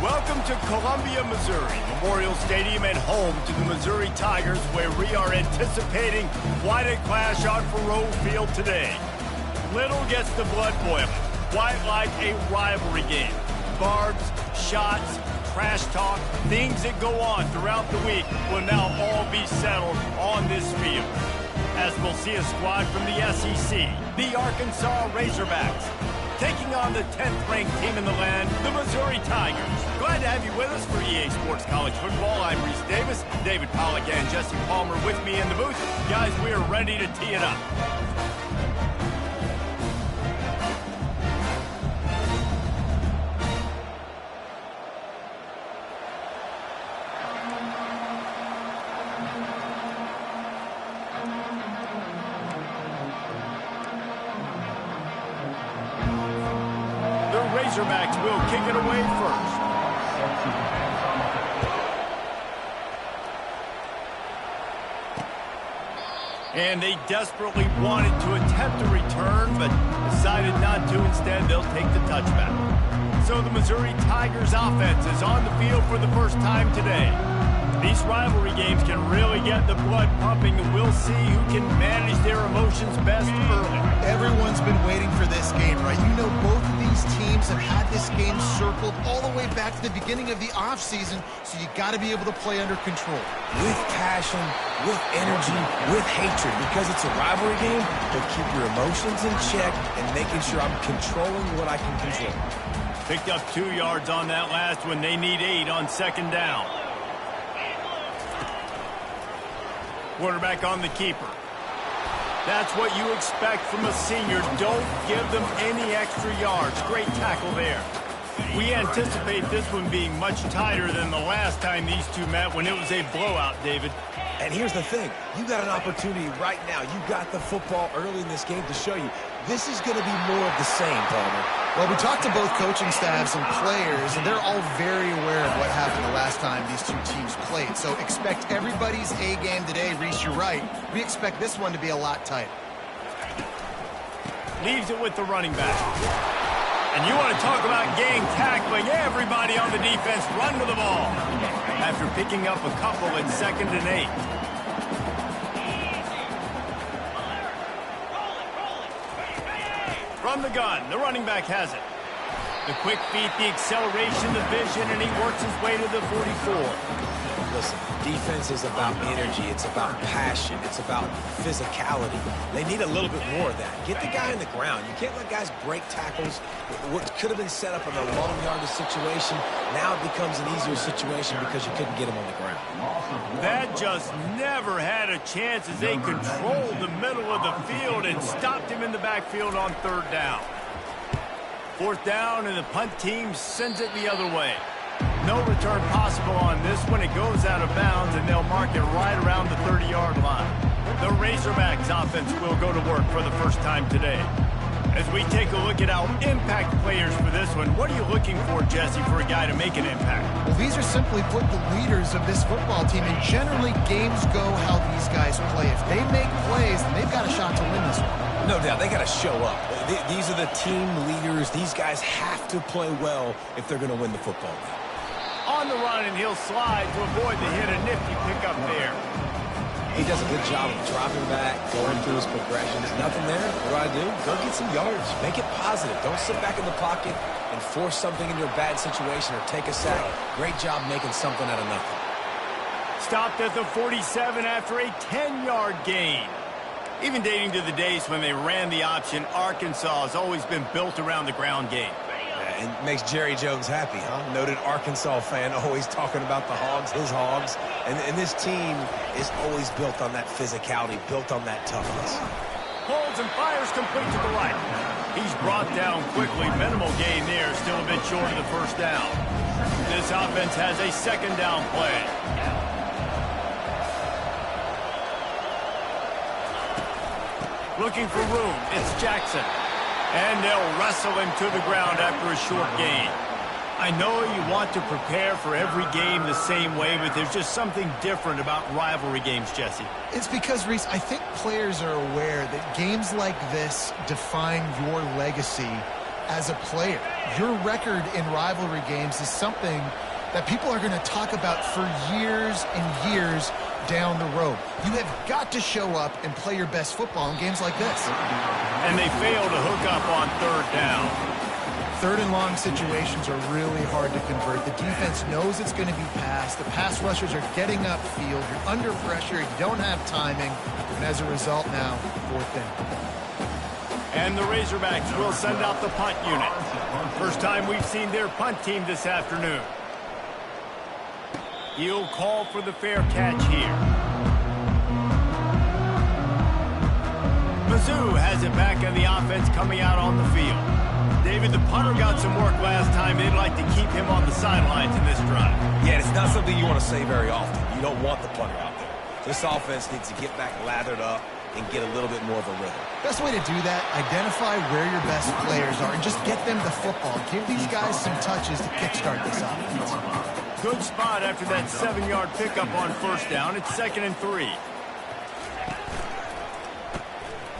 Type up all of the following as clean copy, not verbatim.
Welcome to Columbia, Missouri, Memorial Stadium and home to the Missouri Tigers, where we are anticipating quite a clash on Faroe Field today. Little gets the blood boiling, quite like a rivalry game. Barbs, shots, trash talk, things that go on throughout the week will now all be settled on this field. As we'll see a squad from the SEC, the Arkansas Razorbacks, taking on the 10th-ranked team in the land, the Missouri Tigers. Glad to have you with us for EA Sports College Football. I'm Reese Davis, David Pollack and Jesse Palmer with me in the booth. Guys, we are ready to tee it up. Razorbacks will kick it away first. And they desperately wanted to attempt a return, but decided not to. Instead, they'll take the touchback. So the Missouri Tigers offense is on the field for the first time today. These rivalry games can really get the blood pumping, and we'll see who can manage their emotions best early. Everyone's been waiting for this game, right? You know, both of these teams have had this game circled all the way back to the beginning of the offseason, so you got to be able to play under control. With passion, with energy, with hatred, because it's a rivalry game, but keep your emotions in check and making sure I'm controlling what I can control. Picked up 2 yards on that last one. They need 8 on second down. Quarterback on the keeper. That's what you expect from a senior. Don't give them any extra yards. Great tackle there. We anticipate this one being much tighter than the last time these two met when it was a blowout, David. And here's the thing. You got an opportunity right now. You got the football early in this game to show you. This is going to be more of the same, Palmer. Well, we talked to both coaching staffs and players, and they're all very aware of what happened the last time these two teams played. So expect everybody's A game today. Reese, you're right. We expect this one to be a lot tighter. Leaves it with the running back. And you want to talk about gang tackling. Everybody on the defense run to the ball. After picking up a couple at 2nd and 8. From the gun, the running back has it. The quick feet, the acceleration, the vision, and he works his way to the 44. Listen, defense is about energy. It's about passion. It's about physicality. They need a little bit more of that. Get the guy on the ground. You can't let guys break tackles. What could have been set up in a long yardage situation, now it becomes an easier situation because you couldn't get him on the ground. That just never had a chance as they controlled the middle of the field and stopped him in the backfield on 3rd down. 4th down, and the punt team sends it the other way. No return possible on this one. It goes out of bounds, and they'll mark it right around the 30-yard line. The Razorbacks offense will go to work for the first time today. As we take a look at our impact players for this one, what are you looking for, Jesse, for a guy to make an impact? Well, these are simply put the leaders of this football team, and generally games go how these guys play. If they make plays, then they've got a shot to win this one. No doubt, they got to show up. These are the team leaders. These guys have to play well if they're going to win the football game. On the run, and he'll slide to avoid the hit. A nifty pickup there. He does a good job of dropping back, going through his progressions. Nothing there. What do? Go get some yards. Make it positive. Don't sit back in the pocket and force something into a bad situation or take a sack. Great job making something out of nothing. Stopped at the 47 after a 10-yard gain. Even dating to the days when they ran the option, Arkansas has always been built around the ground game. Yeah, it makes Jerry Jones happy, huh? Noted Arkansas fan, always talking about the Hogs, his Hogs. And this team is always built on that physicality, built on that toughness. Holds and fires complete to the right. He's brought down quickly. Minimal gain there, still a bit short of the 1st down. This offense has a 2nd down play. Looking for room, it's Jackson. And they'll wrestle him to the ground after a short gain. I know you want to prepare for every game the same way, but there's just something different about rivalry games, Jesse. It's because, Reese, I think players are aware that games like this define your legacy as a player. Your record in rivalry games is something that people are going to talk about for years and years down the road. You have got to show up and play your best football in games like this. And they fail to hook up on third down. Third and long situations are really hard to convert. The defense knows it's going to be passed. The pass rushers are getting upfield. You're under pressure. You don't have timing. And as a result now, fourth down. And the Razorbacks will send out the punt unit. First time we've seen their punt team this afternoon. He'll call for the fair catch here. Mizzou has it back on the offense coming out on the field. David, the punter got some work last time. They'd like to keep him on the sidelines in this drive. Yeah, it's not something you want to say very often. You don't want the punter out there. This offense needs to get back lathered up and get a little bit more of a rhythm. Best way to do that, identify where your best players are and just get them the football. Give these guys some touches to kickstart this offense. Good spot after that 7-yard pickup on first down. It's 2nd and 3.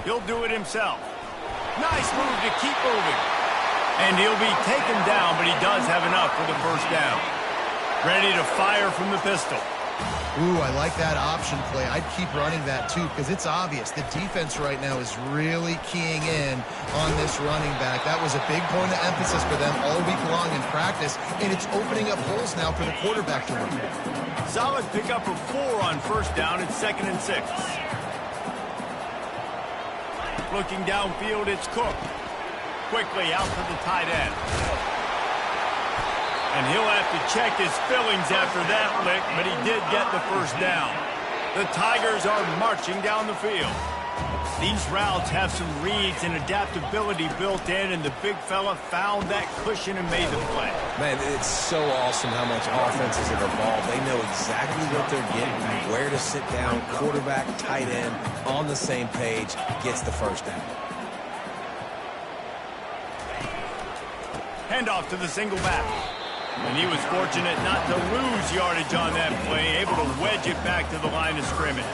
He'll do it himself. Nice move to keep moving. And he'll be taken down, but he does have enough for the first down. Ready to fire from the pistol. Ooh, I like that option play. I'd keep running that too because it's obvious the defense right now is really keying in on this running back. That was a big point of emphasis for them all week long in practice, and it's opening up holes now for the quarterback to run. Solid pickup of 4 on first down. It's 2nd and 6. Looking downfield, it's Cook. Quickly out to the tight end. And he'll have to check his fillings after that lick, but he did get the first down. The Tigers are marching down the field. These routes have some reads and adaptability built in, and the big fella found that cushion and made the play. Man, it's so awesome how much offenses have evolved. They know exactly what they're getting, where to sit down, quarterback, tight end, on the same page, gets the first down. Handoff to the single back. And he was fortunate not to lose yardage on that play, able to wedge it back to the line of scrimmage.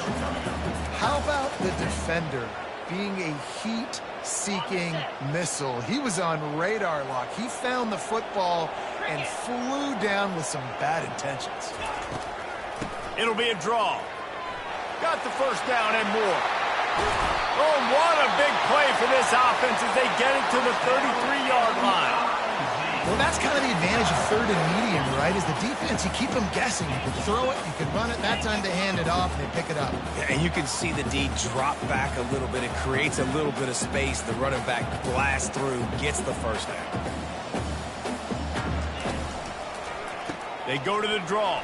How about the defender being a heat-seeking missile? He was on radar lock. He found the football and flew down with some bad intentions. It'll be a draw. Got the first down and more. Oh, what a big play for this offense as they get it to the 33-yard line. Well, that's kind of the advantage of third and medium, right? Is the defense, you keep them guessing. You can throw it, you can run it. That time they hand it off, and they pick it up. Yeah, and you can see the D drop back a little bit. It creates a little bit of space. The running back blasts through, gets the first down. They go to the draw.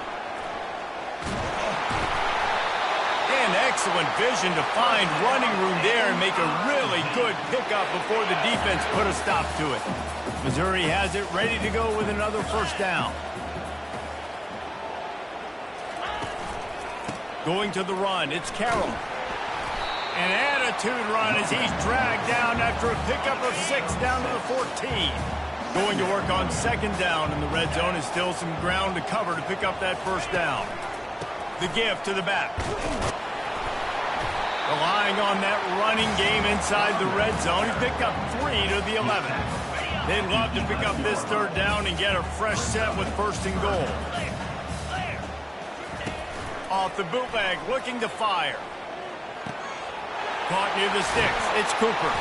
And excellent vision to find running room there and make a really good pickup before the defense put a stop to it. Missouri has it ready to go with another first down. Going to the run, it's Carroll. An attitude run as he's dragged down after a pickup of 6 down to the 14. Going to work on 2nd down in the red zone is still some ground to cover to pick up that first down. The give to the back. Relying on that running game inside the red zone. He picked up 3 to the 11. They'd love to pick up this third down and get a fresh set with 1st and goal. Off the bootleg, looking to fire. Caught near the sticks. It's Cooper.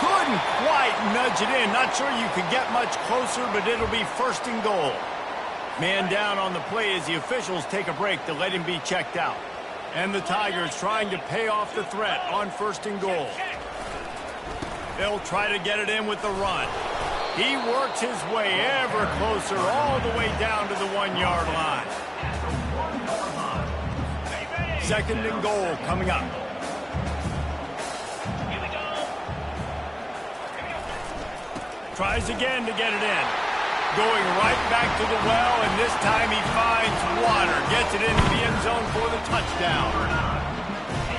Couldn't quite nudge it in. Not sure you could get much closer, but it'll be 1st and goal. Man down on the play as the officials take a break to let him be checked out. And the Tigers trying to pay off the threat on 1st and goal. They'll try to get it in with the run. He works his way ever closer all the way down to the 1-yard line. 2nd and goal coming up. Tries again to get it in. Going right back to the well, and this time he finds water. Gets it into the end zone for the touchdown.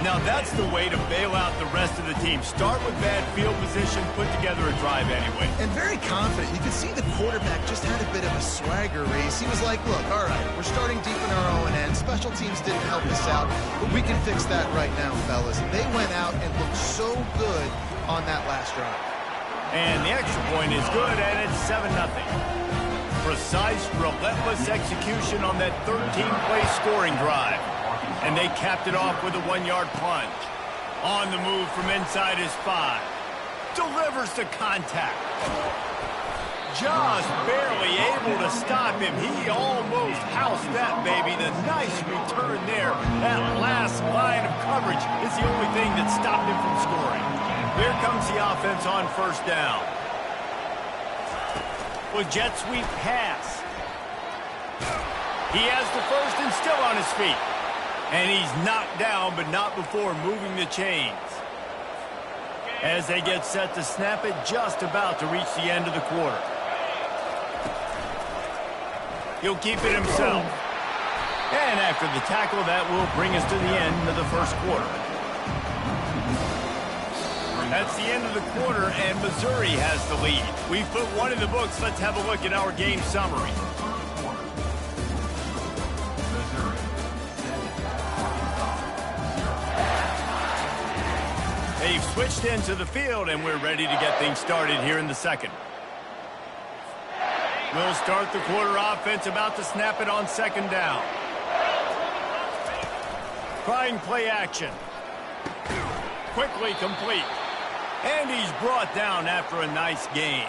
Now that's the way to bail out the rest of the team. Start with bad field position, put together a drive anyway. And very confident. You could see the quarterback just had a bit of a swagger race. He was like, look, all right, we're starting deep in our own end. Special teams didn't help us out, but we can fix that right now, fellas. They went out and looked so good on that last drive. And the extra point is good, and it's 7-0. Precise, relentless execution on that 13-play scoring drive. And they capped it off with a 1-yard plunge. On the move from inside his 5. Delivers the contact. Just barely able to stop him. He almost housed that baby. The nice return there. That last line of coverage is the only thing that stopped him from scoring. Here comes the offense on first down. With jet sweep pass. He has the first and still on his feet. And he's knocked down, but not before moving the chains. As they get set to snap it, just about to reach the end of the quarter. He'll keep it himself. And after the tackle, that will bring us to the end of the first quarter. That's the end of the quarter, and Missouri has the lead. We've put one in the books. Let's have a look at our game summary. They've switched into the field, and we're ready to get things started here in the second. We'll start the quarter offense, about to snap it on second down. Trying play action. Quickly complete. And he's brought down after a nice gain.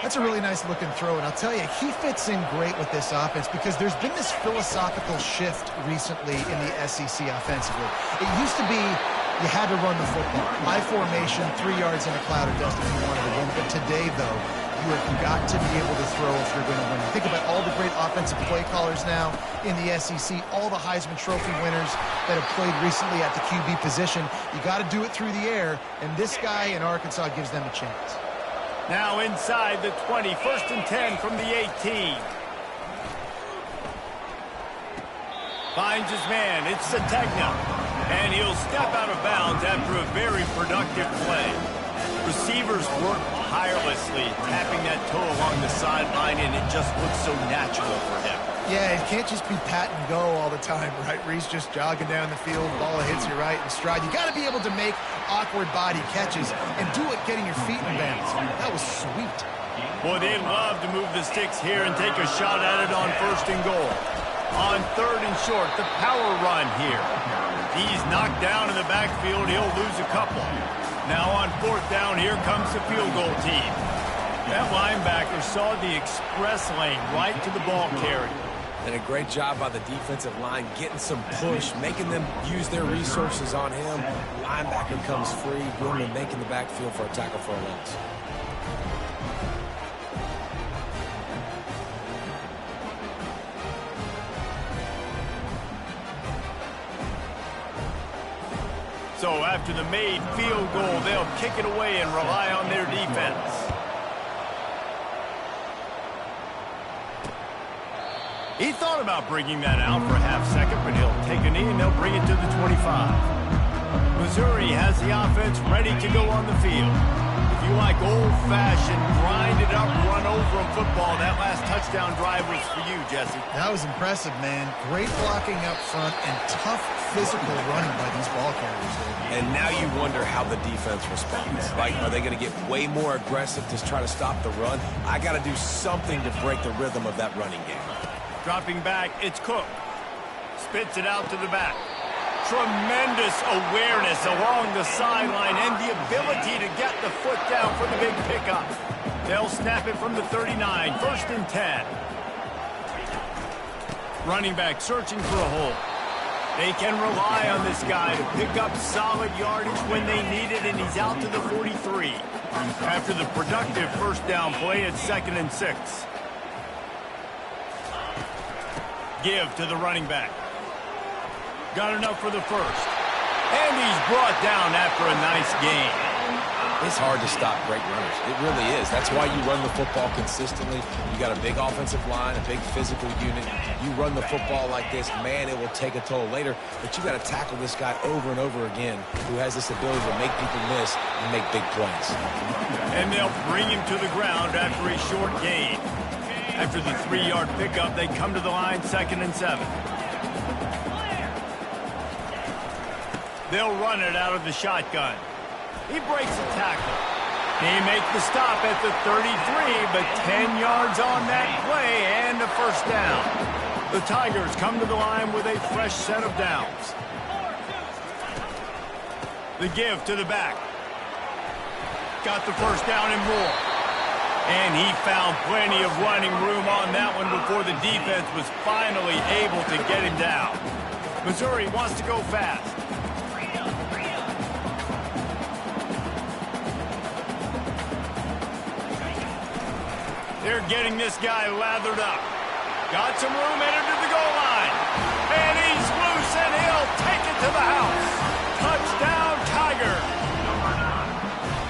That's a really nice looking throw, and I'll tell you, he fits in great with this offense because there's been this philosophical shift recently in the SEC offensively. It used to be you had to run the football. High formation, 3 yards in a cloud of dust if you wanted to win. But today, though, you have got to be able to throw if you're going to win. Think about all the great offensive play callers now in the SEC, all the Heisman Trophy winners that have played recently at the QB position. You got to do it through the air, and this guy in Arkansas gives them a chance. Now inside the 20, 1st and 10 from the 18. Finds his man, it's Sategna. And he'll step out of bounds after a very productive play. Receivers work tirelessly, tapping that toe along the sideline, and it just looks so natural for him. Yeah, it can't just be pat and go all the time, right? Reese just jogging down the field, ball hits you right in stride. You got to be able to make awkward body catches and do it getting your feet in bounds. That was sweet. Boy, they'd love to move the sticks here and take a shot at it on 1st and goal. On 3rd and short, the power run here. He's knocked down in the backfield. He'll lose a couple. Now on 4th down, here comes the field goal team. That linebacker saw the express lane right to the ball carrier. And a great job by the defensive line, getting some push, making them use their resources on him. Linebacker comes free, boom, and making the backfield for a tackle for a loss. So after the made field goal, they'll kick it away and rely on their defense. He thought about bringing that out for a half second, but he'll take a knee and they'll bring it to the 25. Missouri has the offense ready to go on the field. If you like old-fashioned, grind-it-up, run-over football, that last touchdown drive was for you, Jesse. That was impressive, man. Great blocking up front and tough physical running by these ball carriers. And now you wonder how the defense responds. Like, are they going to get way more aggressive to try to stop the run? I got to do something to break the rhythm of that running game. Dropping back, it's Cook. Spits it out to the back. Tremendous awareness along the sideline and the ability to get the foot down for the big pickup. They'll snap it from the 39, 1st and 10. Running back searching for a hole. They can rely on this guy to pick up solid yardage when they need it, and he's out to the 43. After the productive 1st down play, it's 2nd and 6. Give to the running back. Got enough for the 1st. And he's brought down after a nice gain. It's hard to stop great runners. It really is. That's why you run the football consistently. You got a big offensive line, a big physical unit. You run the football like this, man, it will take a toll later. But you got to tackle this guy over and over again who has this ability to make people miss and make big plays. And they'll bring him to the ground after a short gain. After the 3-yard pickup, they come to the line, 2nd and 7. They'll run it out of the shotgun. He breaks a tackle. He makes the stop at the 33, but 10 yards on that play and a first down. The Tigers come to the line with a fresh set of downs. The give to the back. Got the first down and more. And he found plenty of running room on that one before the defense was finally able to get him down. Missouri wants to go fast. They're getting this guy lathered up. Got some room, entered to the goal line. And he's loose, and he'll take it to the house. Touchdown, Tiger.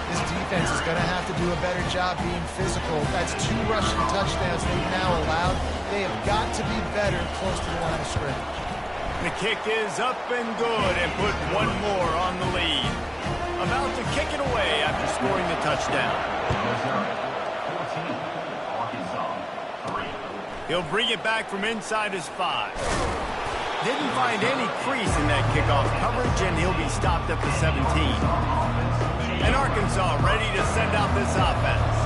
This defense is going to have to do a better job being physical. That's 2 rushing touchdowns they've now allowed. They have got to be better close to the line of scrimmage. The kick is up and good and put one more on the lead. About to kick it away after scoring the touchdown. He'll bring it back from inside his 5. Didn't find any crease in that kickoff coverage, and he'll be stopped at the 17. And Arkansas ready to send out this offense.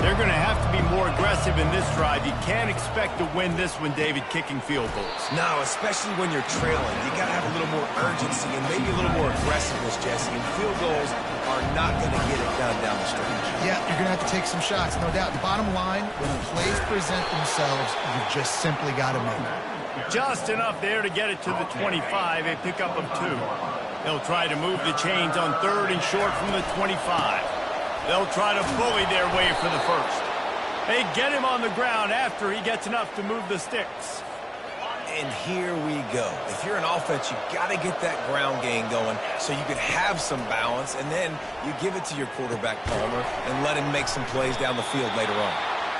They're going to have to be more aggressive in this drive. You can't expect to win this one, David, kicking field goals. No, especially when you're trailing. You got to have a little more urgency and maybe a little more aggressiveness, Jesse. And field goals are not going to get it done down the stretch. Yeah, you're going to have to take some shots, no doubt. Bottom line, when the plays present themselves, you've just simply got to make them. Just enough there to get it to the 25, a pickup of 2. They'll try to move the chains on 3rd and short from the 25. They'll try to bully their way for the first. They get him on the ground after he gets enough to move the sticks. And here we go. If you're an offense, you got to get that ground game going so you can have some balance, and then you give it to your quarterback, Palmer, and let him make some plays down the field later on.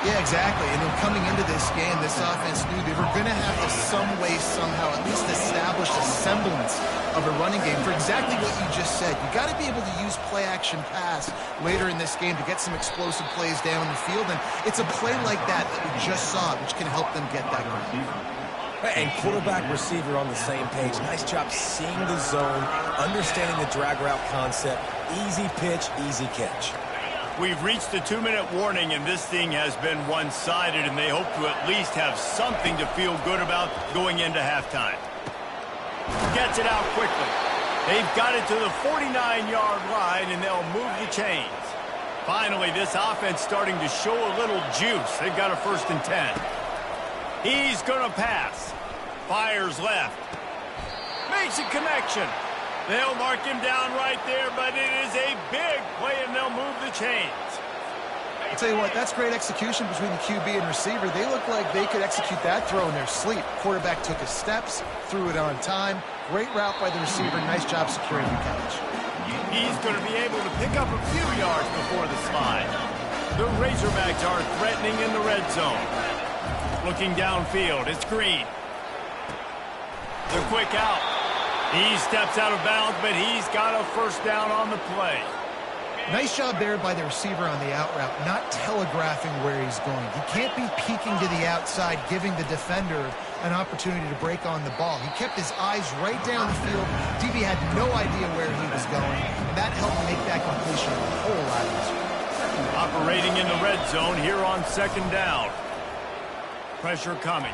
Yeah, exactly. And then coming into this game, this offense knew they were going to have to some way, somehow, at least establish a semblance of a running game for exactly what you just said. You got to be able to use play-action pass later in this game to get some explosive plays down the field. And it's a play like that that we just saw, which can help them get that going. And quarterback, receiver on the same page. Nice job seeing the zone, understanding the drag route concept. Easy pitch, easy catch. We've reached the 2-minute warning, and this thing has been one-sided, and they hope to at least have something to feel good about going into halftime. Gets it out quickly. They've got it to the 49-yard line, and they'll move the chains. Finally, this offense starting to show a little juice. They've got a 1st and 10. He's going to pass. Fires left. Makes a connection. They'll mark him down right there, but it is a big play, and they'll move the chains. I'll tell you what, that's great execution between the QB and receiver. They look like they could execute that throw in their sleep. Quarterback took his steps, threw it on time. Great route by the receiver. Nice job securing the catch. He's going to be able to pick up a few yards before the slide. The Razorbacks are threatening in the red zone. Looking downfield, it's Green. The quick out. He steps out of bounds, but he's got a 1st down on the play. Nice job there by the receiver on the out route, not telegraphing where he's going. He can't be peeking to the outside, giving the defender an opportunity to break on the ball. He kept his eyes right down the field. DB had no idea where he was going, and that helped make that completion a whole lot easier. Operating in the red zone here on 2nd down. Pressure coming.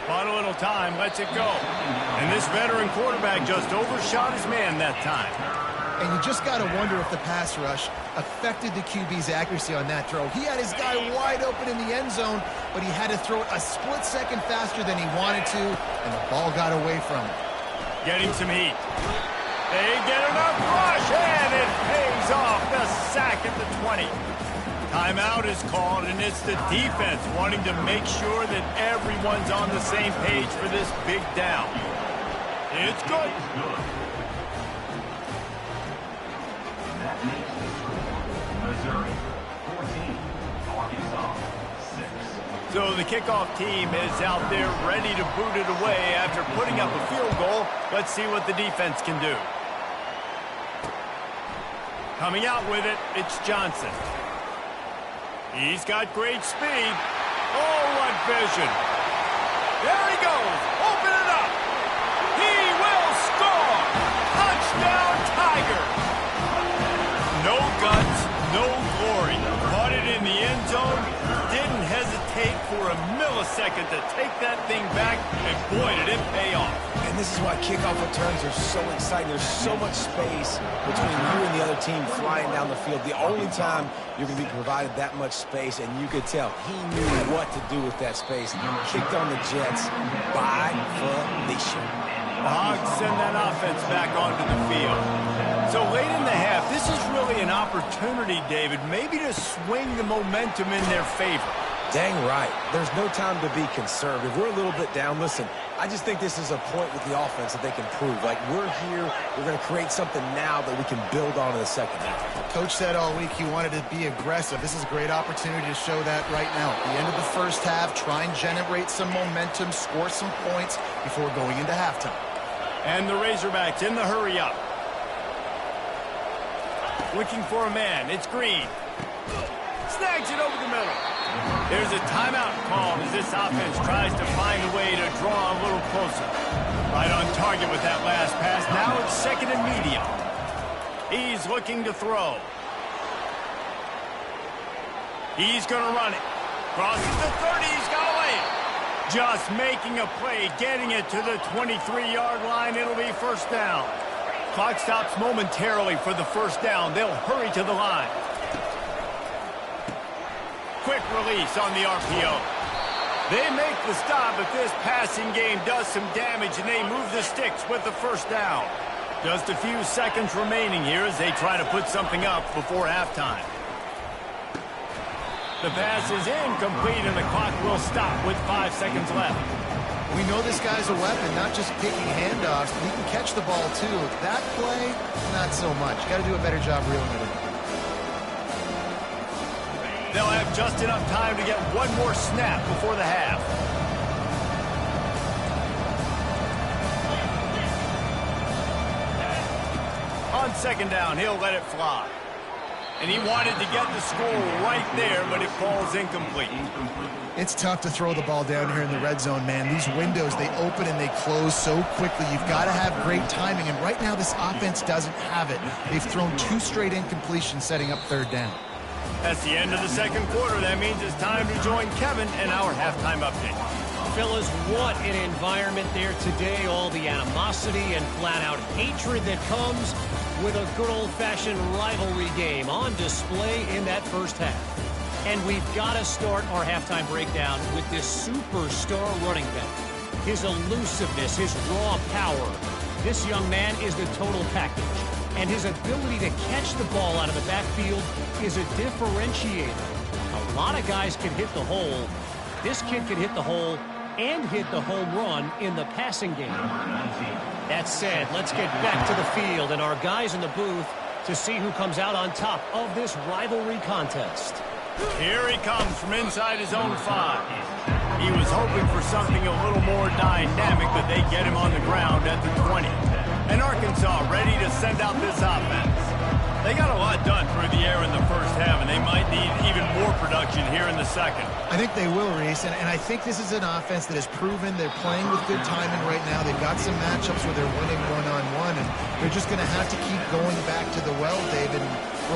Bought a little time, lets it go. And this veteran quarterback just overshot his man that time. And you just got to wonder if the pass rush affected the QB's accuracy on that throw. He had his guy wide open in the end zone, but he had to throw it a split second faster than he wanted to, and the ball got away from him. Getting some heat. They get enough rush, and it pays off. The sack at the 20. Timeout is called, and it's the defense wanting to make sure that everyone's on the same page for this big down. It's good. That makes it Missouri 14, Arkansas 6. So the kickoff team is out there ready to boot it away after putting up a field goal. Let's see what the defense can do. Coming out with it, it's Johnson. He's got great speed. Oh, what vision. There he goes. Open it up. He will score. Touchdown, Tigers. No guts, no looking to take that thing back, and boy, did it pay off. And this is why kickoff returns are so exciting. There's so much space between you and the other team flying down the field. The only time you're going to be provided that much space, and you could tell he knew what to do with that space. Kicked on the Jets by Felicia. The Hogs send that offense back onto the field. So late in the half, this is really an opportunity, David, maybe to swing the momentum in their favor. Dang right. There's no time to be conservative. We're a little bit down. Listen, I just think this is a point with the offense that they can prove. Like, we're here, we're going to create something now that we can build on in the second half. Coach said all week he wanted to be aggressive. This is a great opportunity to show that right now. At the end of the first half, try and generate some momentum, score some points before going into halftime. And the Razorbacks in the hurry up. Looking for a man. It's Green. Snags it over the middle. There's a timeout called as this offense tries to find a way to draw a little closer. Right on target with that last pass. Now it's second and medium. He's looking to throw. He's going to run it. Crosses the 30. He's got to lay it. Just making a play, getting it to the 23-yard line. It'll be first down. Clock stops momentarily for the first down. They'll hurry to the line. Quick release on the RPO. They make the stop, but this passing game does some damage, and they move the sticks with the first down. Just a few seconds remaining here as they try to put something up before halftime. The pass is incomplete, and the clock will stop with 5 seconds left. We know this guy's a weapon, not just picking handoffs, but he can catch the ball too. That play, not so much. Got to do a better job reeling it in. They'll have just enough time to get one more snap before the half. On second down, he'll let it fly. And he wanted to get the score right there, but it falls incomplete. It's tough to throw the ball down here in the red zone, man. These windows, they open and they close so quickly. You've got to have great timing, and right now this offense doesn't have it. They've thrown 2 straight incompletions setting up third down. That's the end of the second quarter. That means it's time to join Kevin in our halftime update. Fellas, what an environment there today. All the animosity and flat-out hatred that comes with a good old-fashioned rivalry game on display in that first half. And we've got to start our halftime breakdown with this superstar running back. His elusiveness, his raw power. This young man is the total package. And his ability to catch the ball out of the backfield is a differentiator. A lot of guys can hit the hole. This kid can hit the hole and hit the home run in the passing game. That said, let's get back to the field and our guys in the booth to see who comes out on top of this rivalry contest. Here he comes from inside his own 5. He was hoping for something a little more dynamic, but they get him on the ground at the 20. And Arkansas ready to send out this offense. They got a lot done through the air in the first half, and they might need even more production here in the second. I think they will, Reese, and I think this is an offense that has proven they're playing with good timing right now. They've got some matchups where they're winning one-on-one, and they're just going to have to keep going back to the well, David, and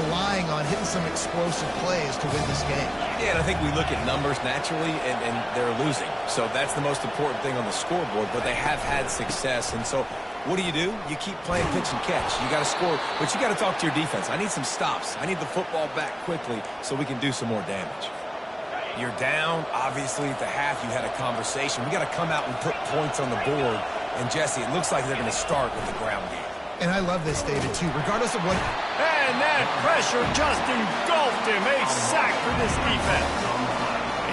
relying on hitting some explosive plays to win this game. Yeah, and I think we look at numbers naturally, and they're losing. So that's the most important thing on the scoreboard, but they have had success, and so what do? You keep playing pitch and catch. You got to score, but you got to talk to your defense. I need some stops. I need the football back quickly so we can do some more damage. You're down. Obviously, at the half, you had a conversation. We got to come out and put points on the board. And, Jesse, it looks like they're going to start with the ground game. And I love this, David, too, regardless of what... And that pressure just engulfed him. A sack for this defense.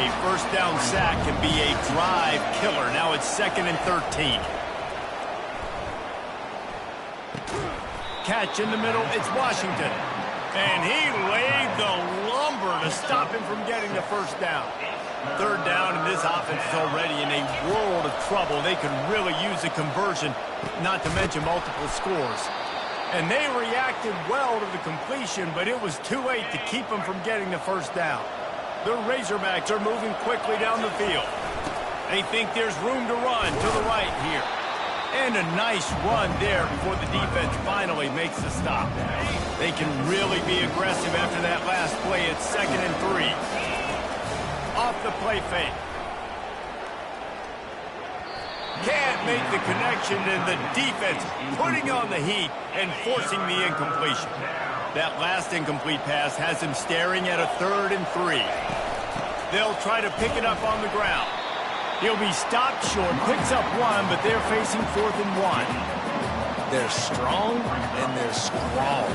A first down sack can be a drive killer. Now it's 2nd and 13. Catch in the middle, it's Washington. And he laid the lumber to stop him from getting the first down. Third down, and this offense is already in a world of trouble. They could really use a conversion, not to mention multiple scores. And they reacted well to the completion, but it was too late to keep them from getting the first down. The Razorbacks are moving quickly down the field. They think there's room to run to the right here. And a nice run there before the defense finally makes the stop. They can really be aggressive after that last play. It's 2nd and 3. Off the play fake. Can't make the connection, and the defense putting on the heat and forcing the incompletion. That last incomplete pass has him staring at a 3rd and 3. They'll try to pick it up on the ground. He'll be stopped short, picks up 1, but they're facing 4th and 1. They're strong and they're scrawl.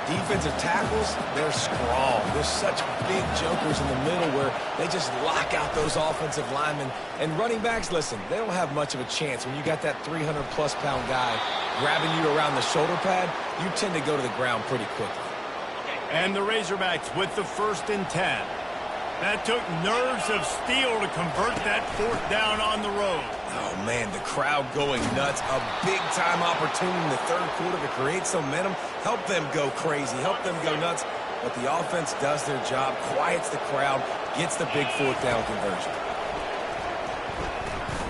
Defensive tackles, they're scrawl. There's such big jokers in the middle where they just lock out those offensive linemen. And running backs, listen, they don't have much of a chance. When you got that 300-plus pound guy grabbing you around the shoulder pad, you tend to go to the ground pretty quickly. And the Razorbacks with the 1st and 10. That took nerves of steel to convert that 4th down on the road. Oh, man, the crowd going nuts. A big-time opportunity in the 3rd quarter to create some momentum. Help them go crazy. Help them go nuts. But the offense does their job, quiets the crowd, gets the big 4th down conversion.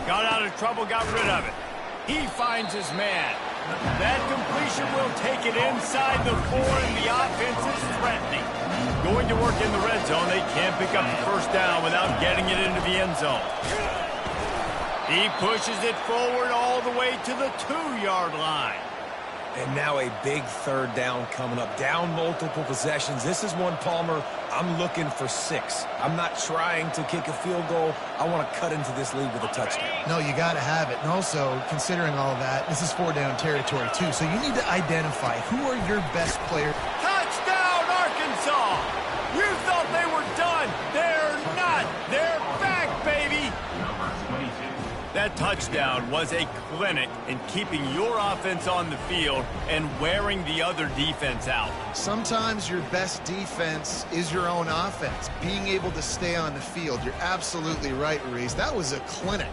Got out of trouble, got rid of it. He finds his man. That completion will take it inside the 4, and the offense is threatening. Going to work in the red zone. They can't pick up the 1st down without getting it into the end zone. He pushes it forward all the way to the 2-yard line. And now a big 3rd down coming up. Down multiple possessions. This is one, Palmer, I'm looking for 6. I'm not trying to kick a field goal. I want to cut into this lead with a touchdown. No, you got to have it. And also, considering all that, this is 4-down territory, too. So you need to identify who are your best players. Touchdown, Arkansas! You thought they were done. They're not. They're back, baby. That touchdown was a clinic in keeping your offense on the field and wearing the other defense out. Sometimes your best defense is your own offense, being able to stay on the field. You're absolutely right, Reese. That was a clinic.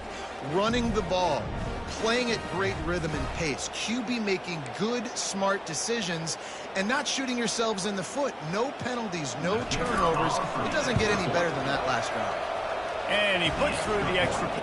Running the ball, playing at great rhythm and pace, QB making good, smart decisions, and not shooting yourselves in the foot. No penalties, no turnovers. It doesn't get any better than that last drive. And he puts through the extra point.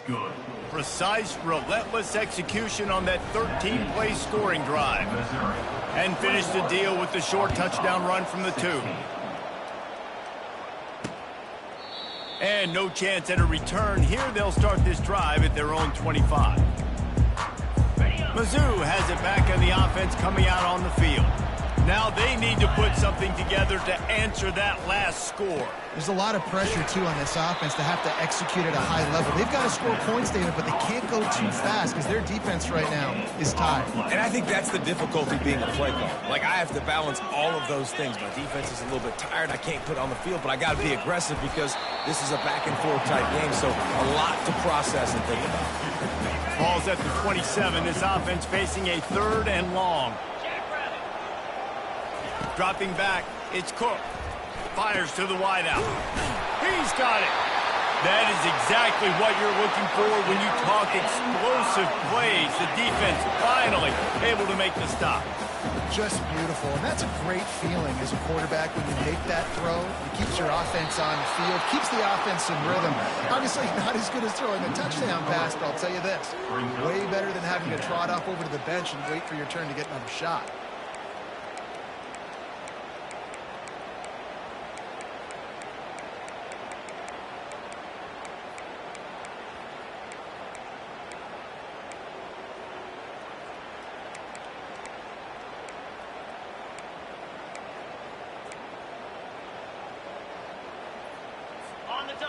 Good. Precise, relentless execution on that 13-play scoring drive. And finished the deal with the short touchdown run from the 2. And no chance at a return. Here they'll start this drive at their own 25. Mizzou has it back on the offense coming out on the field. Now they need to put something together to answer that last score. There's a lot of pressure, too, on this offense to have to execute at a high level. They've got to score points, David, but they can't go too fast because their defense right now is tired. And I think that's the difficulty being a play caller. Like, I have to balance all of those things. My defense is a little bit tired. I can't put it on the field, but I got to be aggressive because this is a back-and-forth type game, so a lot to process and think about. Ball's at the 27. This offense facing a 3rd and long. Dropping back, it's Cook. Fires to the wideout. He's got it. That is exactly what you're looking for when you talk explosive plays. The defense finally able to make the stop. Just beautiful. And that's a great feeling as a quarterback when you make that throw. It keeps your offense on the field, keeps the offense in rhythm. Obviously not as good as throwing a touchdown pass, but I'll tell you this. Way better than having to trot off over to the bench and wait for your turn to get another shot.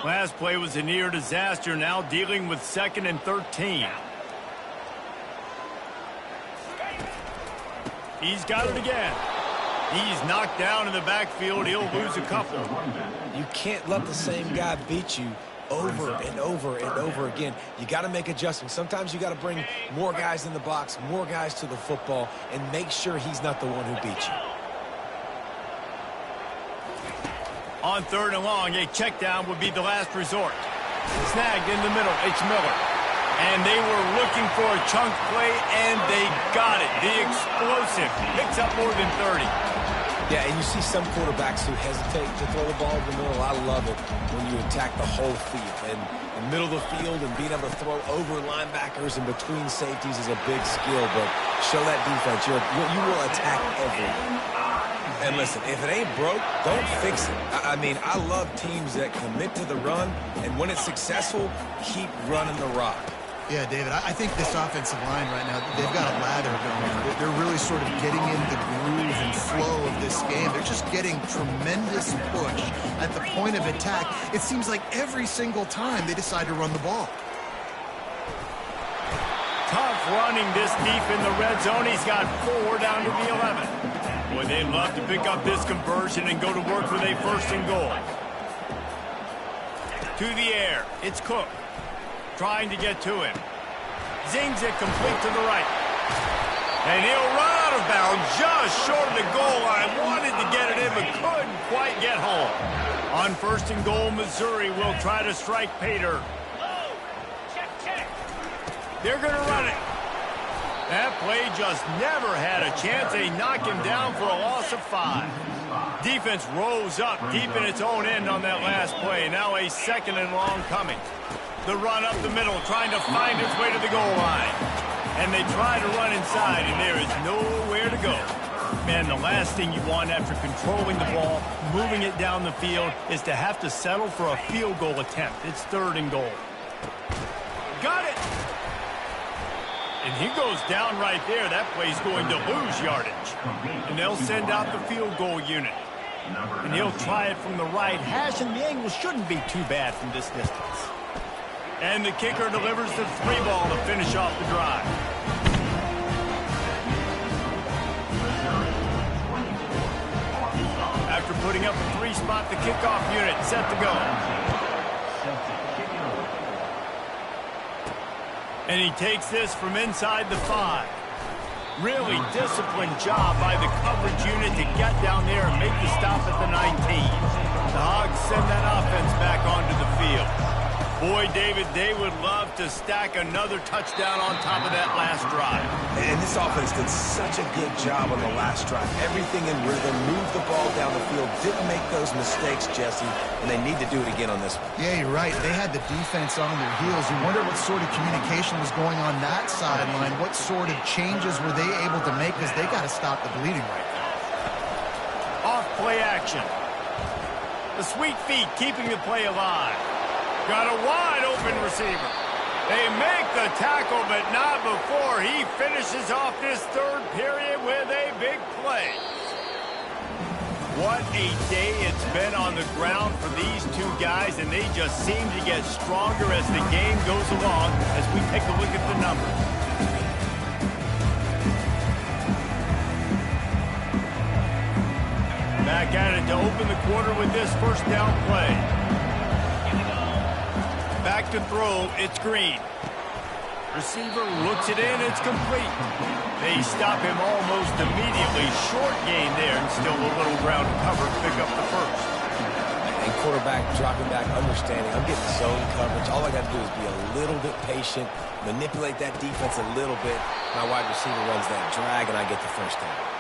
Last play was a near disaster, now dealing with 2nd and 13. He's got it again. He's knocked down in the backfield. He'll lose a couple. You can't let the same guy beat you over and over and over again. You got to make adjustments. Sometimes you got to bring more guys in the box, more guys to the football, and make sure he's not the one who beat you. On 3rd and long, a check down would be the last resort. Snagged in the middle, it's Miller. And they were looking for a chunk play, and they got it. The explosive picks up more than 30. Yeah, and you see some quarterbacks who hesitate to throw the ball in the middle. I love it when you attack the whole field. And the middle of the field and being able to throw over linebackers and between safeties is a big skill. But show that defense. You will attack everyone. And listen, if it ain't broke, don't fix it. I mean, I love teams that commit to the run, and when it's successful, keep running the rock. Yeah, David, I think this offensive line right now, they've got a lather going. They're really sort of getting in the groove and flow of this game. They're just getting tremendous push at the point of attack. It seems like every single time they decide to run the ball. Tough running this deep in the red zone. He's got 4 down to the 11. Boy, they'd love to pick up this conversion and go to work with a 1st and goal. To the air, it's Cook. Trying to get to him. Zings it complete to the right. And he'll run out of bounds just short of the goal line. Wanted to get it in, but couldn't quite get home. On 1st and goal, Missouri will try to strike Pater. They're going to run it. That play just never had a chance. They knock him down for a loss of 5. Defense rose up deep in its own end on that last play. Now a 2nd and long coming. The run up the middle, trying to find its way to the goal line. And they try to run inside, and there is nowhere to go. Man, the last thing you want after controlling the ball, moving it down the field, is to have to settle for a field goal attempt. It's 3rd and goal. Got it! And he goes down right there. That play's going to lose yardage. And they'll send out the field goal unit. And he'll try it from the right hash, and the angle shouldn't be too bad from this distance. And the kicker delivers the 3 ball to finish off the drive. After putting up a 3-spot, the kickoff unit set to go. And he takes this from inside the 5. Really disciplined job by the coverage unit to get down there and make the stop at the 19. The Hogs send that offense back onto the field. Boy, David, they would love to stack another touchdown on top of that last drive. And this offense did such a good job on the last drive. Everything in rhythm, moved the ball down the field, didn't make those mistakes, Jesse, and they need to do it again on this one. Yeah, you're right. They had the defense on their heels. You wonder what sort of communication was going on that sideline. What sort of changes were they able to make, because they got to stop the bleeding right now. Off play action. The sweet feet keeping the play alive. Got a wide-open receiver. They make the tackle, but not before he finishes off this 3rd period with a big play. What a day it's been on the ground for these 2 guys, and they just seem to get stronger as the game goes along as we take a look at the numbers. Back at it to open the quarter with this 1st down play. Back to throw, it's Green. Receiver looks it in, it's complete. They stop him almost immediately. Short gain there, and still a little ground to cover to pick up the 1st. And quarterback dropping back, understanding, I'm getting zone coverage. All I got to do is be a little bit patient, manipulate that defense a little bit. My wide receiver runs that drag, and I get the 1st down.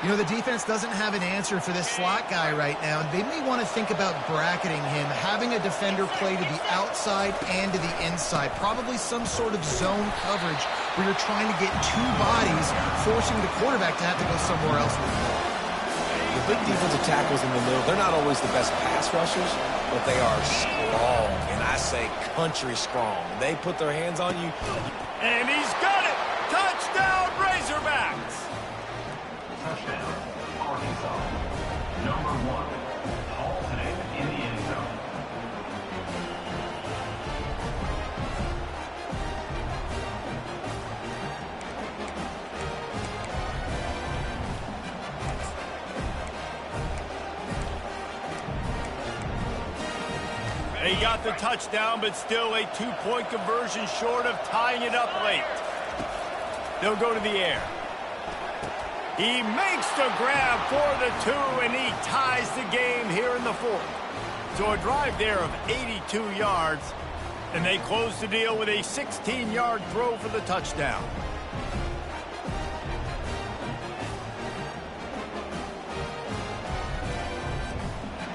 You know, the defense doesn't have an answer for this slot guy right now. They may want to think about bracketing him, having a defender play to the outside and to the inside. Probably some sort of zone coverage where you're trying to get 2 bodies, forcing the quarterback to have to go somewhere else with the ball. The big defensive tackles in the middle, they're not always the best pass rushers, but they are strong, and I say country strong. They put their hands on you. And he's got it! Touchdown, Razorbacks! Touchdown, Arkansas. Number 1, Halton in the end zone. A He got the touchdown, but still a 2-point conversion short of tying it up late. They'll go to the air. He makes the grab for the 2, and he ties the game here in the 4th. So a drive there of 82 yards, and they close the deal with a 16-yard throw for the touchdown.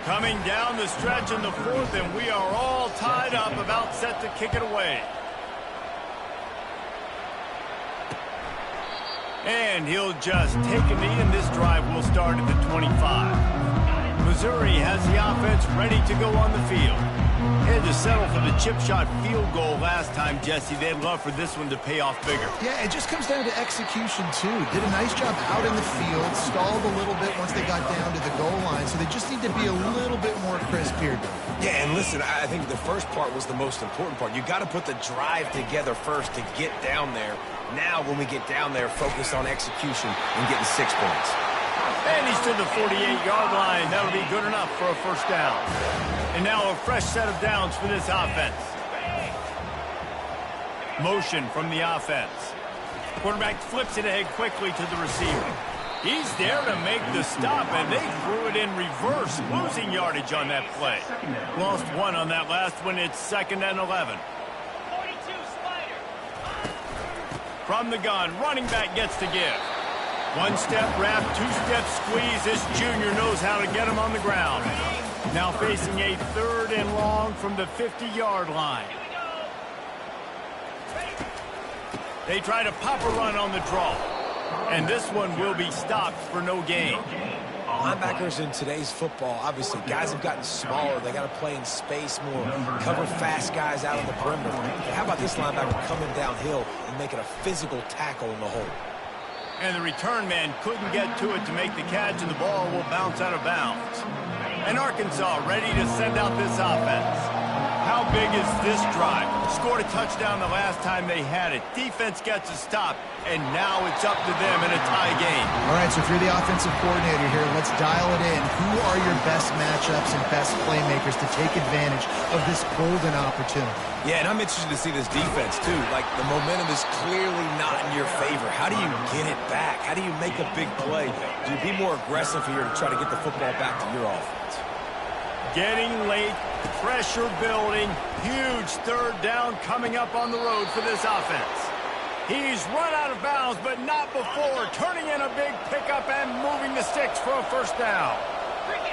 Coming down the stretch in the 4th, and we are all tied up, about set to kick it away. And he'll just take a knee, and this drive will start at the 25. Missouri has the offense ready to go on the field. Had to settle for the chip shot field goal last time, Jesse. They'd love for this one to pay off bigger. Yeah, it just comes down to execution, too. Did a nice job out in the field, stalled a little bit once they got down to the goal line, so they just need to be a little bit more crisp here. Yeah, and listen, I think the first part was the most important part. You got to put the drive together first to get down there. Now, when we get down there, focus on execution and getting 6 points. And he's to the 48-yard line. That'll be good enough for a first down. And now a fresh set of downs for this offense. Motion from the offense. Quarterback flips it ahead quickly to the receiver. He's there to make the stop, and they threw it in reverse, losing yardage on that play. Lost 1 on that last one. It's 2nd and 11. From the gun, running back gets to give. 1-step wrap, 2-step squeeze. This junior knows how to get him on the ground. Now facing a 3rd and long from the 50-yard line. They try to pop a run on the draw. And this one will be stopped for no gain. Linebackers in today's football, obviously, guys have gotten smaller. They got to play in space more, cover fast guys out of the perimeter. But how about this linebacker coming downhill and making a physical tackle in the hole? And the return man couldn't get to it to make the catch, and the ball will bounce out of bounds. And Arkansas ready to send out this offense. How big is this drive? Scored a touchdown the last time they had it. Defense gets a stop, and now it's up to them in a tie game. All right, so if you're the offensive coordinator here, let's dial it in. Who are your best matchups and best playmakers to take advantage of this golden opportunity? Yeah, and I'm interested to see this defense, too. Like, the momentum is clearly not in your favor. How do you get it back? How do you make a big play? Do you be more aggressive here to try to get the football back to your offense? Getting late, pressure building, huge 3rd down coming up on the road for this offense. He's run out of bounds, but not before, turning in a big pickup and moving the sticks for a first down.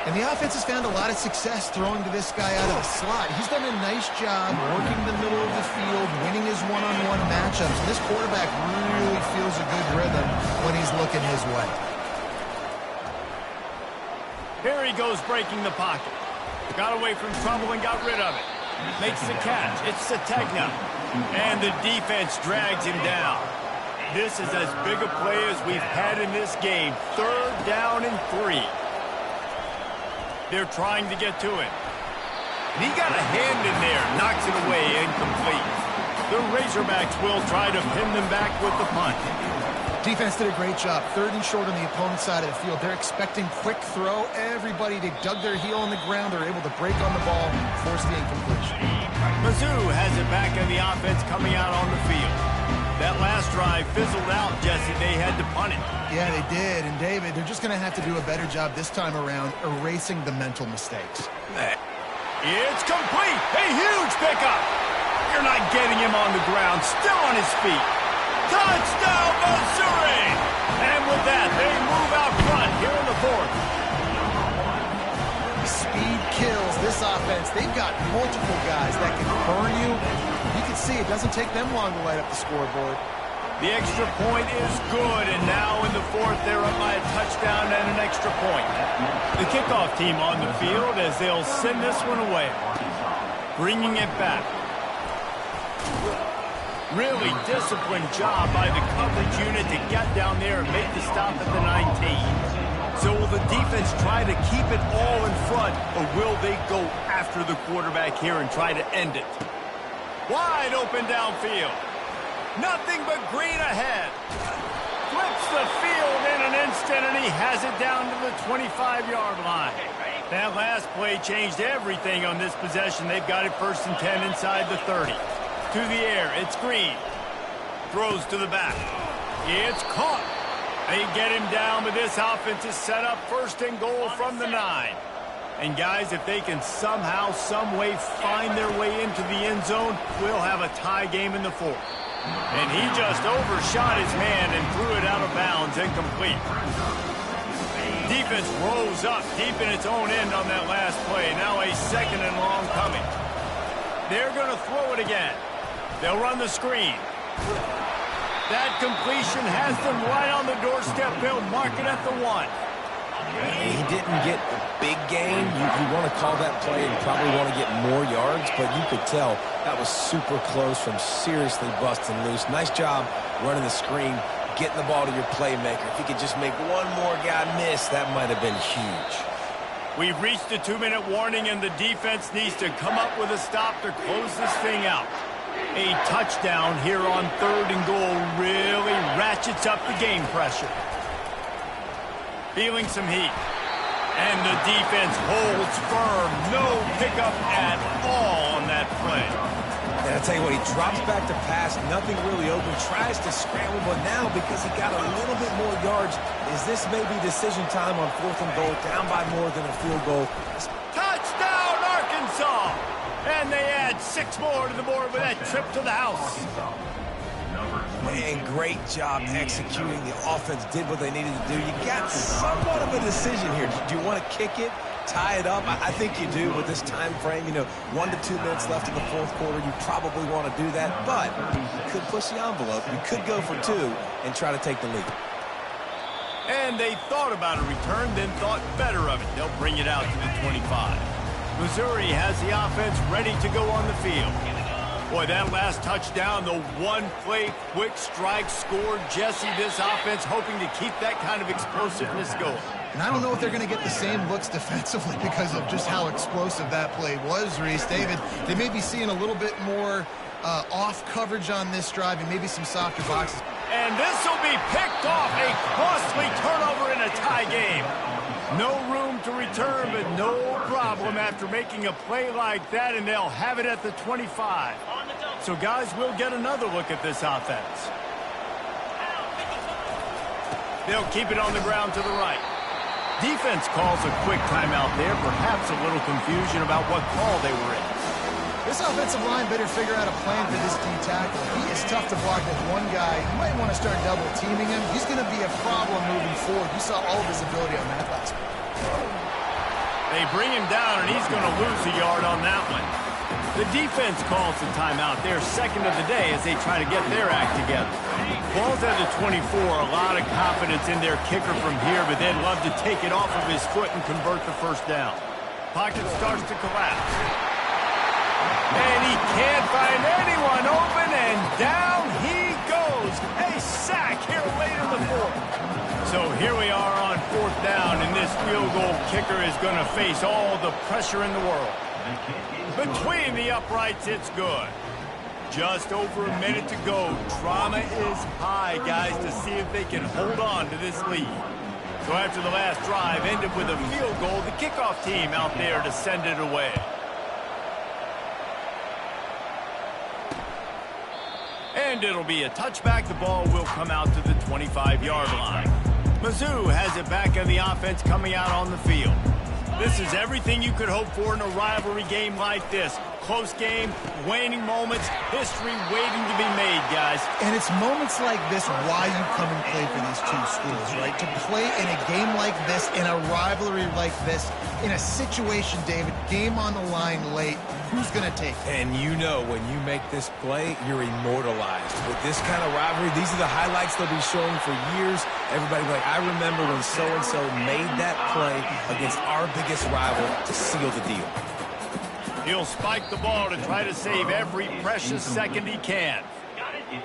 And the offense has found a lot of success throwing to this guy out of the slot. He's done a nice job working the middle of the field, winning his one-on-one matchups. And this quarterback really feels a good rhythm when he's looking his way. Here he goes breaking the pocket. Got away from trouble and got rid of it. Makes the catch. It's Sategna. And the defense drags him down. This is as big a play as we've had in this game. 3rd down and 3. They're trying to get to it. And he got a hand in there. Knocks it away. Incomplete. The Razorbacks will try to pin them back with the punt. Defense did a great job. 3rd and short on the opponent's side of the field. They're expecting quick throw. Everybody, they dug their heel on the ground. They're able to break on the ball, force the incompletion. Mizzou has it back in the offense coming out on the field. That last drive fizzled out, Jesse. They had to punt it. Yeah, they did. And, David, they're just going to have to do a better job this time around erasing the mental mistakes. It's complete. A huge pickup. You're not getting him on the ground. Still on his feet. Touchdown, Missouri! And with that, they move out front here in the 4th. Speed kills this offense. They've got multiple guys that can burn you. You can see it doesn't take them long to light up the scoreboard. The extra point is good, and now in the 4th, they're up by a touchdown and an extra point. The kickoff team on the field as they'll send this one away. Bringing it back. Really disciplined job by the coverage unit to get down there and make the stop at the 19. So will the defense try to keep it all in front, or will they go after the quarterback here and try to end it? Wide open downfield. Nothing but green ahead. Flips the field in an instant, and he has it down to the 25-yard line. That last play changed everything on this possession. They've got it 1st and 10 inside the 30. To the air, it's Green. Throws to the back. It's caught. They get him down, but this offense is set up 1st and goal from the 9. And guys, if they can somehow, some way find their way into the end zone, we'll have a tie game in the 4th. And he just overshot his man and threw it out of bounds, incomplete. Defense rose up deep in its own end on that last play. Now a 2nd and long coming. They're going to throw it again. They'll run the screen. That completion has them right on the doorstep. They'll mark it at the 1. He didn't get a big gain. You want to call that play and probably want to get more yards, but you could tell that was super close from seriously busting loose. Nice job running the screen, getting the ball to your playmaker. If he could just make one more guy miss, that might have been huge. We've reached the 2-minute warning, and the defense needs to come up with a stop to close this thing out. A touchdown here on 3rd and goal really ratchets up the game pressure. Feeling some heat. And the defense holds firm. No pickup at all on that play. And I tell you what, he drops back to pass, nothing really open, tries to scramble, but now because he got a little bit more yards, is this maybe decision time on 4th and goal, down by more than a field goal? Touchdown, Arkansas! And they add 6 more to the board with that trip to the house. Man, great job executing. The offense did what they needed to do. You got somewhat of a decision here. Do you want to kick it, tie it up? I think you do with this time frame. 1 to 2 minutes left in the 4th quarter. You probably want to do that, but you could push the envelope. You could go for 2 and try to take the lead. And they thought about a return, then thought better of it. They'll bring it out to the 25. Missouri has the offense ready to go on the field. Boy, that last touchdown, the one-play quick strike scored. Jesse, this offense hoping to keep that kind of explosiveness going. And I don't know if they're going to get the same looks defensively because of just how explosive that play was, Reese. David, they may be seeing a little bit more off coverage on this drive and maybe some softer boxes. And this will be picked off. A costly turnover in a tie game. No room to return, but no problem after making a play like that, and they'll have it at the 25. So, guys, we'll get another look at this offense. They'll keep it on the ground to the right. Defense calls a quick timeout there, perhaps a little confusion about what call they were in. This offensive line better figure out a plan for this D tackle. He is tough to block with one guy. You might want to start double teaming him. He's going to be a problem moving forward. You saw all of his ability on that last one. They bring him down, and he's going to lose a yard on that one. The defense calls the timeout, their 2nd of the day, as they try to get their act together. Ball's at the 24, a lot of confidence in their kicker from here, but they'd love to take it off of his foot and convert the 1st down. Pocket starts to collapse. And he can't find anyone open, and down he goes. A sack here late in the 4th. So here we are on 4th down, and this field goal kicker is going to face all the pressure in the world. Between the uprights, it's good. Just over a minute to go. Drama is high, guys, to see if they can hold on to this lead. So after the last drive ended with a field goal, the kickoff team out there to send it away. And it'll be a touchback. The ball will come out to the 25-yard line. Mizzou has it back in the offense coming out on the field. This is everything you could hope for in a rivalry game like this. Close game, waning moments, history waiting to be made, guys. And it's moments like this why you come and play for these two schools, right? To play in a game like this, in a rivalry like this, in a situation, David, game on the line late, who's going to take it? And you know when you make this play, you're immortalized. With this kind of rivalry, these are the highlights they'll be showing for years. Everybody will be like, I remember when so-and-so made that play against our biggest rival to seal the deal. He'll spike the ball to try to save every precious second he can.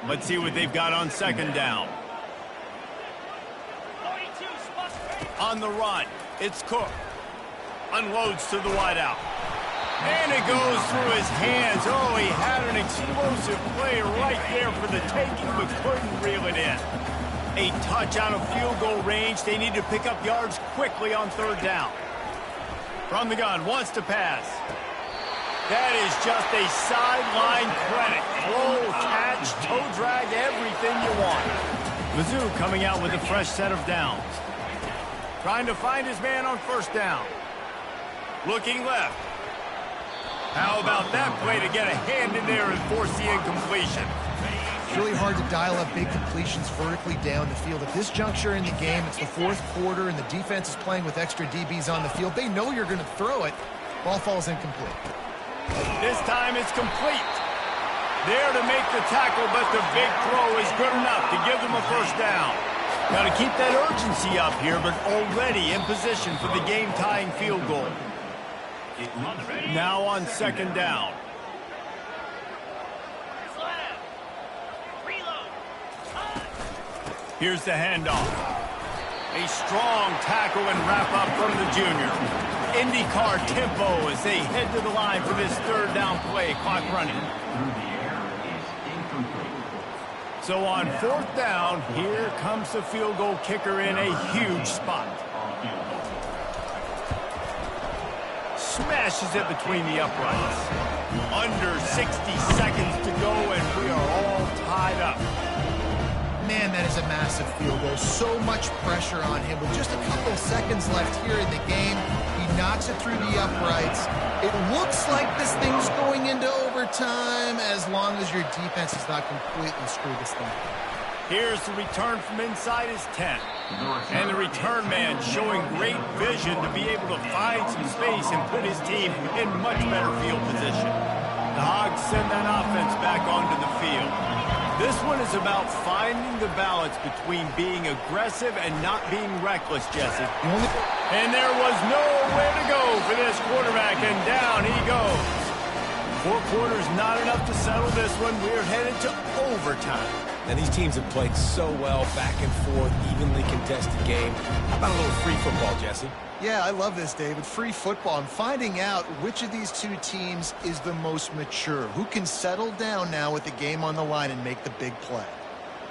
Let's see what they've got on 2nd down. On the run, it's Cook. Unloads to the wideout. And it goes through his hands. Oh, he had an explosive play right there for the taking, but couldn't reel it in. A touch out of field goal range. They need to pick up yards quickly on 3rd down. From the gun, wants to pass. That is just a sideline credit. Roll, catch, toe drag, everything you want. Mizzou coming out with a fresh set of downs. Trying to find his man on first down. Looking left. How about that play to get a hand in there and force the incompletion? It's really hard to dial up big completions vertically down the field. At this juncture in the game, it's the fourth quarter, and the defense is playing with extra DBs on the field. They know you're going to throw it. Ball falls incomplete. This time it's complete. There to make the tackle, but the big throw is good enough to give them a first down. Got to keep that urgency up here, but already in position for the game-tying field goal. Now on second down. Here's the handoff. A strong tackle and wrap-up from the junior. IndyCar tempo as they head to the line for this third down play. Clock running. So on fourth down, here comes the field goal kicker in a huge spot. Smashes it between the uprights. Under 60 seconds to go, and we are all tied up. Man, that is a massive field goal. So much pressure on him. With just a couple seconds left here in the game, he knocks it through the uprights. It looks like this thing's going into overtime as long as your defense does not completely screw this thing up. Here's the return from inside his 10. And the return man showing great vision to be able to find some space and put his team in much better field position. The Hogs send that offense back onto the field. This one is about finding the balance between being aggressive and not being reckless, Jesse. And there was nowhere to go for this quarterback, and down he goes. 4 quarters not enough to settle this one. We're headed to overtime. And these teams have played so well, back and forth, evenly contested game. How about a little free football, Jesse? Yeah, I love this, David. Free football. I'm finding out which of these two teams is the most mature. Who can settle down now with the game on the line and make the big play?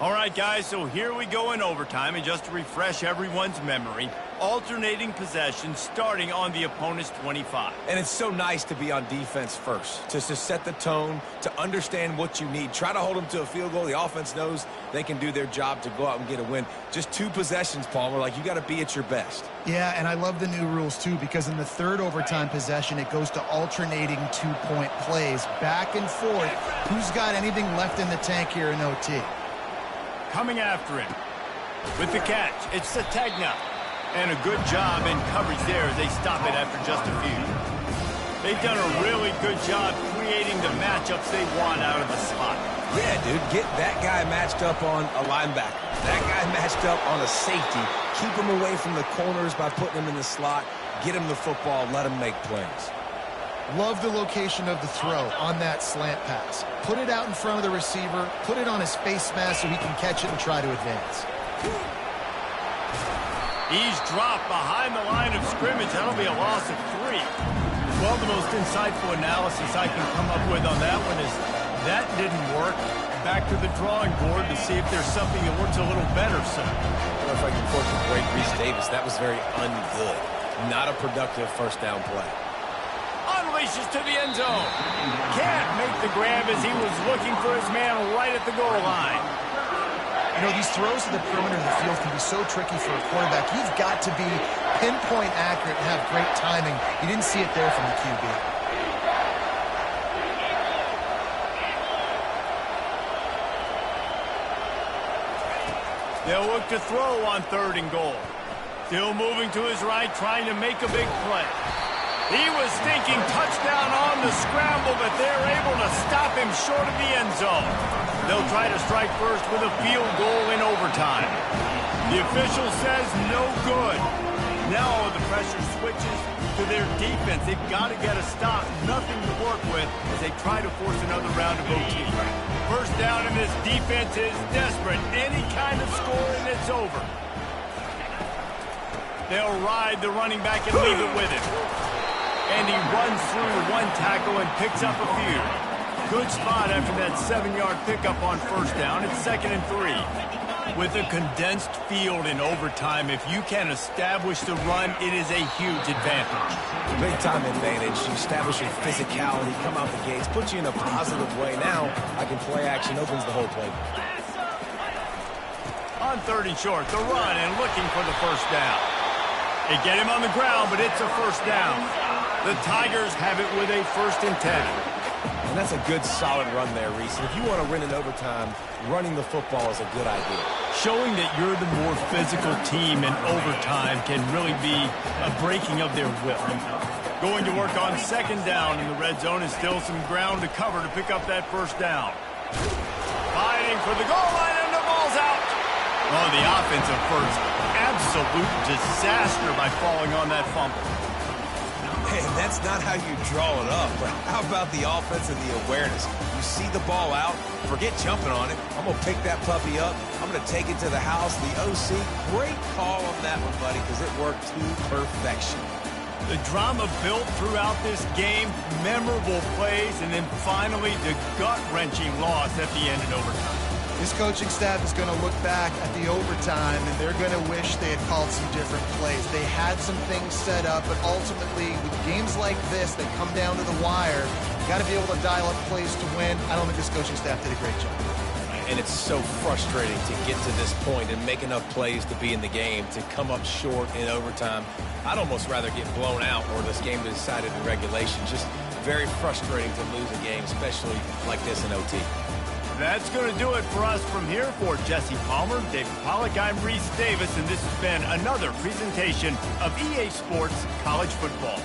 All right, guys, so here we go in overtime, and just to refresh everyone's memory, alternating possession starting on the opponent's 25. And it's so nice to be on defense first, to set the tone, to understand what you need. Try to hold them to a field goal. The offense knows they can do their job to go out and get a win. Just 2 possessions, Palmer, like you got to be at your best. Yeah, and I love the new rules, too, because in the third overtime possession, it goes to alternating 2-point plays, back and forth. Who's got anything left in the tank here in OT? Coming after him. With the catch, it's Sategna. And a good job in coverage there as they stop it after just a few. They've done a really good job creating the matchups they want out of the slot. Yeah, dude, get that guy matched up on a linebacker. That guy matched up on a safety. Keep him away from the corners by putting him in the slot. Get him the football, let him make plays. Love the location of the throw on that slant pass. Put it out in front of the receiver, put it on his face mask so he can catch it and try to advance. He's dropped behind the line of scrimmage. That'll be a loss of 3. Well, the most insightful analysis I can come up with on that one is that didn't work. Back to the drawing board to see if there's something that works a little better, sir. I don't know if I can quote the great Reese Davis. That was very ungood. Not a productive first down play. Unleashes to the end zone. Can't make the grab as he was looking for his man right at the goal line. You know, these throws to the perimeter of the field can be so tricky for a quarterback. You've got to be pinpoint accurate and have great timing. You didn't see it there from the QB. They'll look to throw on 3rd and goal. Still moving to his right, trying to make a big play. He was thinking touchdown on the scramble, but they're able to stop him short of the end zone. They'll try to strike first with a field goal in overtime. The official says no good. Now the pressure switches to their defense. They've got to get a stop. Nothing to work with as they try to force another round of OT. First down, and this defense is desperate. Any kind of score and it's over. They'll ride the running back and leave it with him. And he runs through 1 tackle and picks up a few. Good spot after that 7-yard pickup on first down. It's 2nd and 3. With a condensed field in overtime, if you can establish the run, it is a huge advantage. Big-time advantage. You establish your physicality, come out the gates, put you in a positive way. Now, I can play action, opens the whole play. On 3rd and short, the run and looking for the first down. They get him on the ground, but it's a first down. The Tigers have it with a 1st and 10. And that's a good, solid run there, Reese. If you want to win in overtime, running the football is a good idea. Showing that you're the more physical team in overtime can really be a breaking of their will. Going to work on 2nd down in the red zone is still some ground to cover to pick up that first down. Fighting for the goal line, and the ball's out. Oh, the offensive first. Absolute disaster by falling on that fumble. And that's not how you draw it up. But how about the offense and the awareness? You see the ball out, forget jumping on it. I'm going to pick that puppy up. I'm going to take it to the house. The OC, great call on that one, buddy, because it worked to perfection. The drama built throughout this game, memorable plays, and then finally the gut-wrenching loss at the end in overtime. This coaching staff is going to look back at the overtime, and they're going to wish they had called some different plays. They had some things set up, but ultimately, with games like this that come down to the wire, you got to be able to dial up plays to win. I don't think this coaching staff did a great job. And it's so frustrating to get to this point and make enough plays to be in the game, to come up short in overtime. I'd almost rather get blown out or this game decided in regulation. Just very frustrating to lose a game, especially like this in OT. That's going to do it for us from here. For Jesse Palmer, David Pollack, I'm Reese Davis, and this has been another presentation of EA Sports College Football.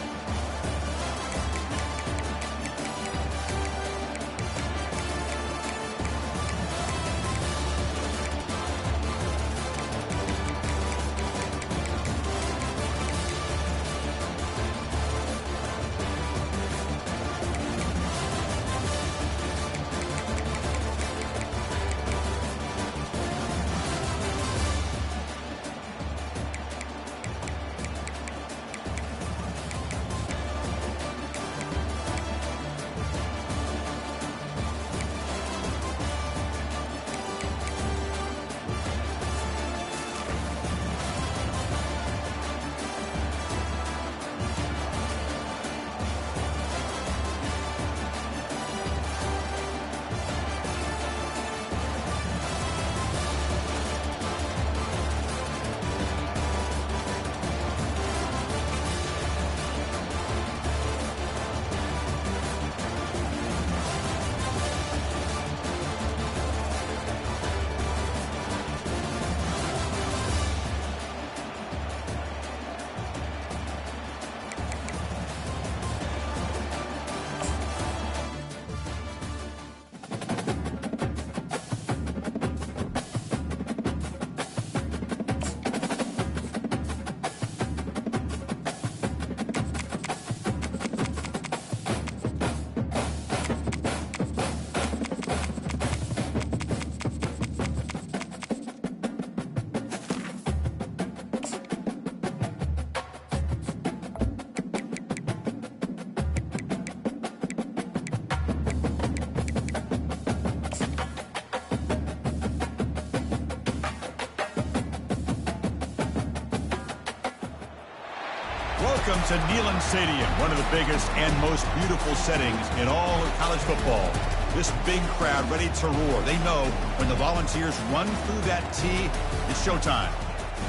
Welcome to Neyland Stadium, one of the biggest and most beautiful settings in all of college football. This big crowd ready to roar. They know when the Volunteers run through that tee, it's showtime.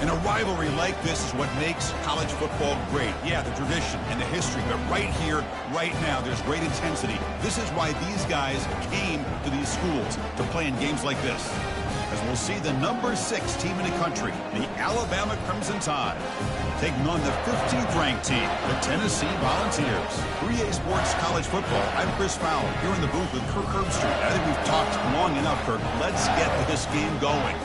And a rivalry like this is what makes college football great. Yeah, the tradition and the history, but right here, right now, there's great intensity. This is why these guys came to these schools to play in games like this. As we'll see the number 6 team in the country, the Alabama Crimson Tide, taking on the 15th ranked team, the Tennessee Volunteers. For EA Sports College Football, I'm Chris Fowler, here in the booth with Kirk Herbstreit. I think we've talked long enough, Kirk. Let's get this game going.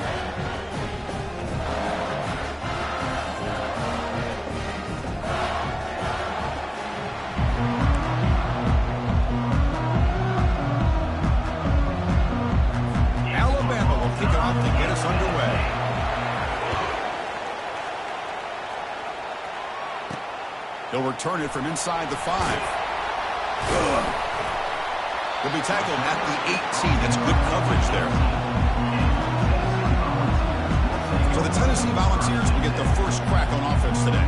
To get us underway. He'll return it from inside the 5. He'll be tackled at the 18. That's good coverage there. Tennessee Volunteers will get the first crack on offense today.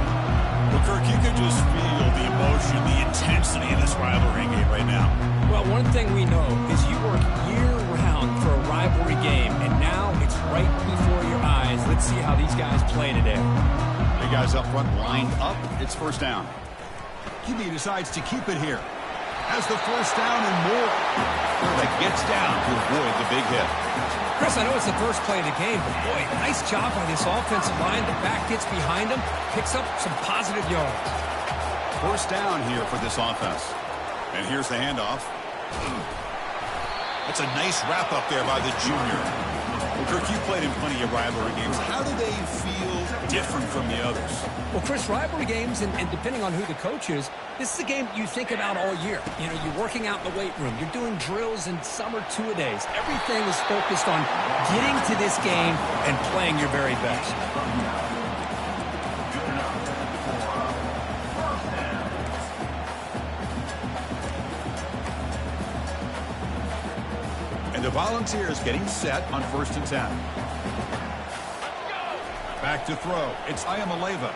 Well, Kirk, you can just feel the emotion, the intensity in this rivalry game right now. Well, one thing we know is you work year-round for a rivalry game, and now it's right before your eyes. Let's see how these guys play today. The guys up front lined up. It's first down. QB decides to keep it here. Has the first down and more. That gets down to avoid the big hit. Chris, I know it's the first play of the game, but boy, nice job by this offensive line. The back gets behind him, picks up some positive yards. First down here for this offense. And here's the handoff. That's a nice wrap up there by the junior. Well, Kirk, you played in plenty of rivalry games. How do they feel different from the others? Well, Chris, rivalry games, and depending on who the coach is, this is a game you think about all year. You know, you're working out in the weight room. You're doing drills in summer two-a-days. Everything is focused on getting to this game and playing your very best. The Volunteers getting set on 1st and 10. Back to throw. It's Ayamaleva.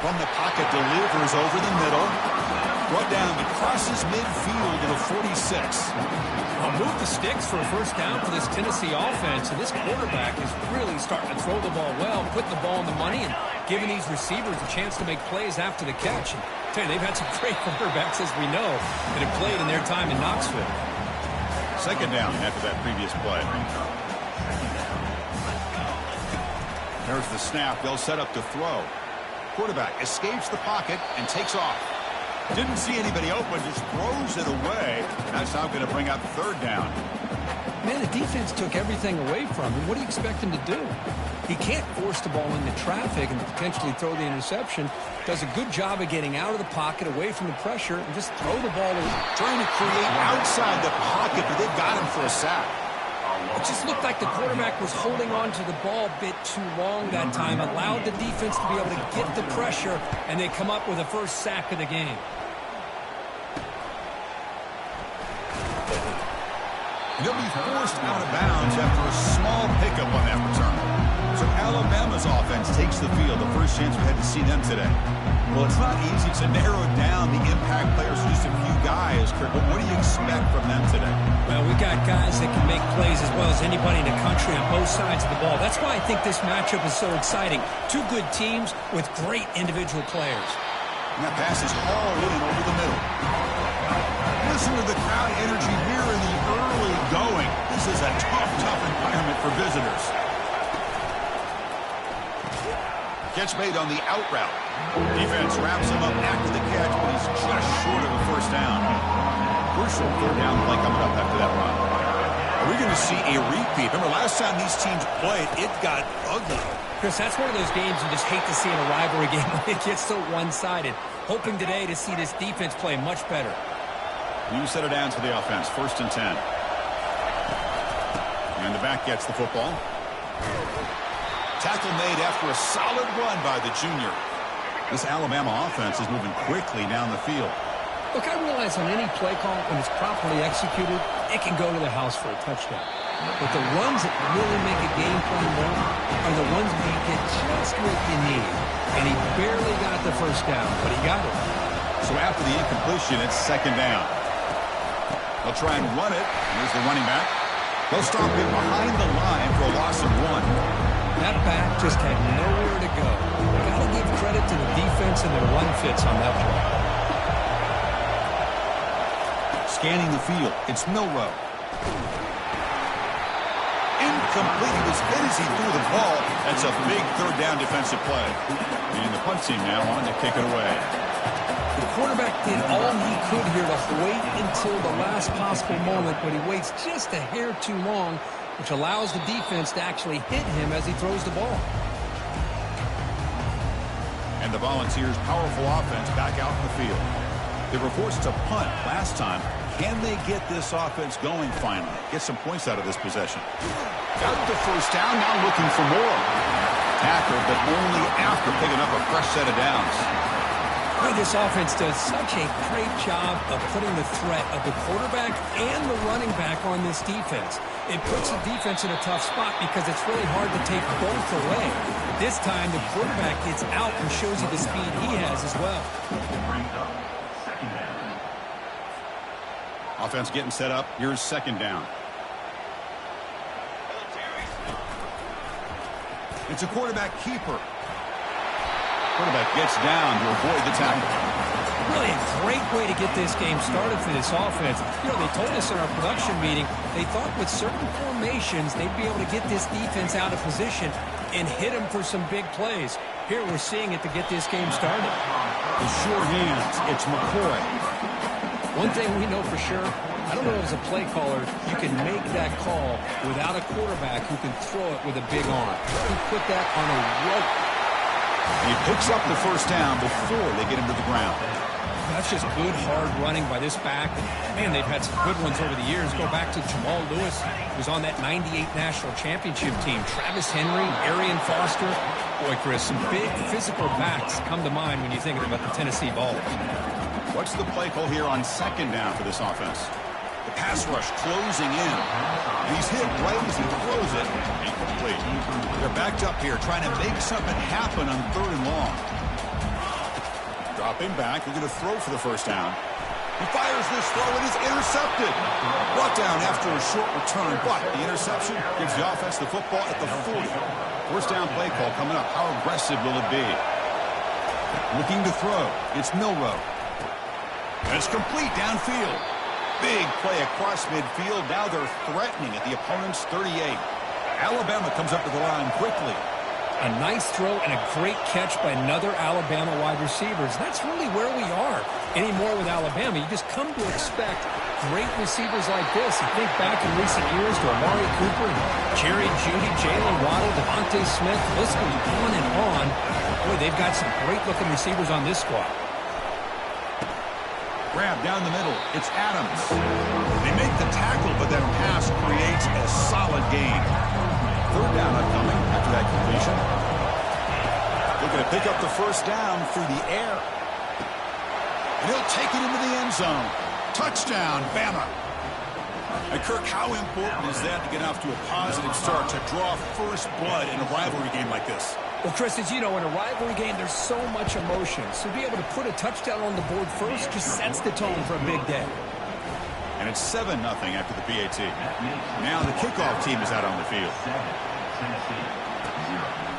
From the pocket, delivers over the middle. Brought down, but crosses midfield to the 46. Well, move the sticks for a first down for this Tennessee offense, and this quarterback is really starting to throw the ball well, putting the ball on the money, and giving these receivers a chance to make plays after the catch. And I tell you, they've had some great quarterbacks, as we know, that have played in their time in Knoxville. Second down after that previous play. There's the snap. They'll set up to throw. Quarterback escapes the pocket and takes off. Didn't see anybody open, just throws it away. And that's now going to bring up third down. Man, the defense took everything away from him. What do you expect him to do? He can't force the ball into traffic and potentially throw the interception. Does a good job of getting out of the pocket, away from the pressure, and just throw the ball away. Trying to create outside the pocket, but they've got him for a sack. It just looked like the quarterback was holding on to the ball a bit too long that time, allowed the defense to be able to get the pressure, and they come up with a first sack of the game. They'll be forced out of bounds after a small pickup on that return. So Alabama's offense takes the field. The first chance we had to see them today. Well, it's not easy to narrow down the impact players to just a few guys, Kirk, but what do you expect from them today? Well, we got guys that can make plays as well as anybody in the country on both sides of the ball. That's why I think this matchup is so exciting. Two good teams with great individual players. And that pass is hauled in over the middle. Listen to the crowd energy here in the early going. This is a tough environment for visitors. Catch made on the out route. Defense wraps him up after the catch, but he's just short of a first down. Crucial third down play coming up after that run. Are we going to see a repeat? Remember, last time these teams played, it got ugly. Chris, that's one of those games you just hate to see in a rivalry game when it gets so one-sided. Hoping today to see this defense play much better. New set of downs for the offense. 1st and 10. And the back gets the football. Tackle made after a solid run by the junior. This Alabama offense is moving quickly down the field. Look, I realize on any play call, when it's properly executed, it can go to the house for a touchdown. But the runs that really make a game plan work are the ones where you get just what you need. And he barely got the first down, but he got it. So after the incompletion, it's second down. They'll try and run it. Here's the running back. They'll stop him behind the line for a loss of 1. That back just had nowhere to go. Got to give credit to the defense and their run fits on that play. Scanning the field, it's Milrow. Incomplete. He was hit as he threw the ball. That's a big third down defensive play. And the punt team now on to kick it away. The quarterback did all he could here to wait until the last possible moment, but he waits just a hair too long, which allows the defense to actually hit him as he throws the ball. And the Volunteers' powerful offense back out in the field. They were forced to punt last time. Can they get this offense going finally? Get some points out of this possession. Got the first down, now looking for more. Tackle, but only after picking up a fresh set of downs. Boy, this offense does such a great job of putting the threat of the quarterback and the running back on this defense. It puts the defense in a tough spot because it's really hard to take both away. This time, the quarterback gets out and shows you the speed he has as well. Offense getting set up. Here's second down. It's a quarterback keeper. Quarterback gets down to avoid the tackle. Really a great way to get this game started for this offense. You know, they told us in our production meeting they thought with certain formations they'd be able to get this defense out of position and hit them for some big plays. Here we're seeing it to get this game started. The sure hands. It's McCoy. One thing we know for sure, I don't know as a play caller, you can make that call without a quarterback who can throw it with a big arm. He put that on a rope. He picks up the first down before they get him to the ground. That's just good, hard running by this back. Man, they've had some good ones over the years. Go back to Jamal Lewis, who was on that 98 National Championship team. Travis Henry, Arian Foster. Boy, Chris, some big physical backs come to mind when you're thinking about the Tennessee Vols. What's the play call here on second down for this offense? The pass rush closing in. He's hit right as he throws it. Incomplete. They're backed up here trying to make something happen on third and long. Dropping back. They're going to throw for the first down. He fires this throw. It is intercepted. Brought down after a short return, but the interception gives the offense the football at the 40. First down play call coming up. How aggressive will it be? Looking to throw. It's Milroe. And it's complete downfield. Big play across midfield. Now they're threatening at the opponent's 38. Alabama comes up to the line quickly. A nice throw and a great catch by another Alabama wide receivers. That's really where we are anymore with Alabama. You just come to expect great receivers like this. You think back in recent years to Amari Cooper, Jerry Jeudy, Jalen Waddle, Devontae Smith. The list goes on and on. Boy, they've got some great-looking receivers on this squad. Grab down the middle. It's Adams. They make the tackle, but that pass creates a solid gain. Third down upcoming after that completion. They're going to pick up the first down through the air. And he'll take it into the end zone. Touchdown, Bama. And Kirk, how important is that to get off to a positive start, to draw first blood in a rivalry game like this? Well, Chris, as you know, in a rivalry game, there's so much emotion. So to be able to put a touchdown on the board first just sets the tone for a big day. And it's 7-0 after the PAT. Now the kickoff team is out on the field.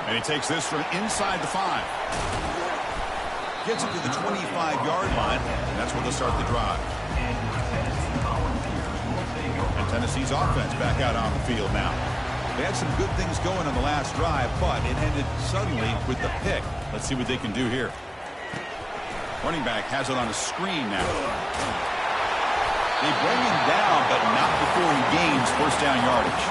And he takes this from inside the 5. Gets it to the 25-yard line, and that's where they'll start the drive. And Tennessee's offense back out on the field now. They had some good things going on the last drive, but it ended suddenly with the pick. Let's see what they can do here. Running back has it on a screen now. They bring him down, but not before he gains first down yardage.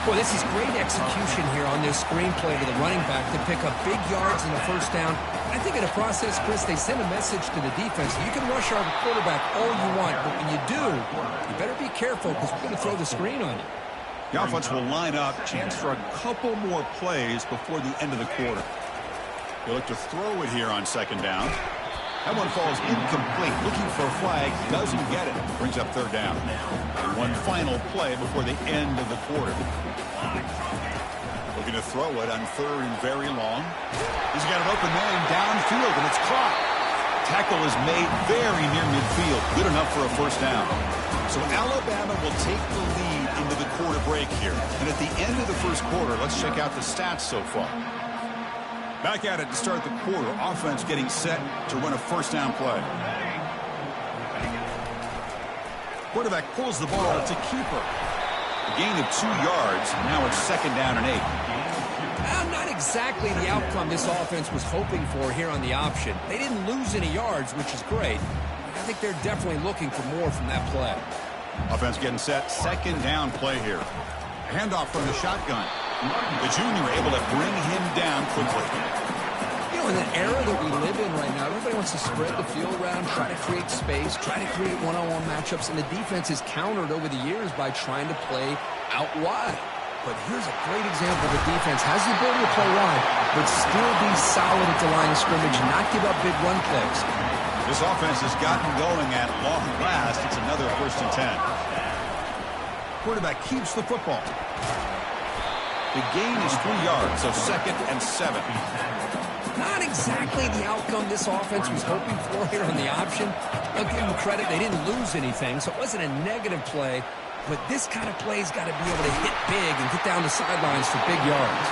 Well, this is great execution here on this screen play to the running back to pick up big yards in the first down. I think in the process, Chris, they send a message to the defense. You can rush our quarterback all you want, but when you do, you better be careful because we're going to throw the screen on you. The offense will line up. Chance for a couple more plays before the end of the quarter. They look to throw it here on second down. That one falls incomplete. Looking for a flag. Doesn't get it. Brings up third down. And one final play before the end of the quarter. Looking to throw it on third and very long. He's got an open man downfield, and it's caught. Tackle is made very near midfield. Good enough for a first down. So Alabama will take the lead into the quarter break here. And at the end of the first quarter, let's check out the stats so far. Back at it to start the quarter. Offense getting set to run a first down play. Quarterback pulls the ball. It's a keeper. A gain of 2 yards. Now it's second down and 8. Not exactly the outcome this offense was hoping for here on the option. They didn't lose any yards, which is great. I think they're definitely looking for more from that play. Offense getting set. Second down play here. Handoff from the shotgun. The junior able to bring him down quickly. You know, in the era that we live in right now, everybody wants to spread the field around, try to create space, try to create one-on-one matchups, and the defense is countered over the years by trying to play out wide. but here's a great example. The defense has the ability to play wide, but still be solid at the line of scrimmage, not give up big run plays. This offense has gotten going at long last. It's another 1st and 10. Quarterback keeps the football. The gain is 3 yards, so 2nd and 7. Not exactly the outcome this offense was hoping for here on the option. I'll give them credit. They didn't lose anything, so it wasn't a negative play. But this kind of play's got to be able to hit big and get down the sidelines for big yards.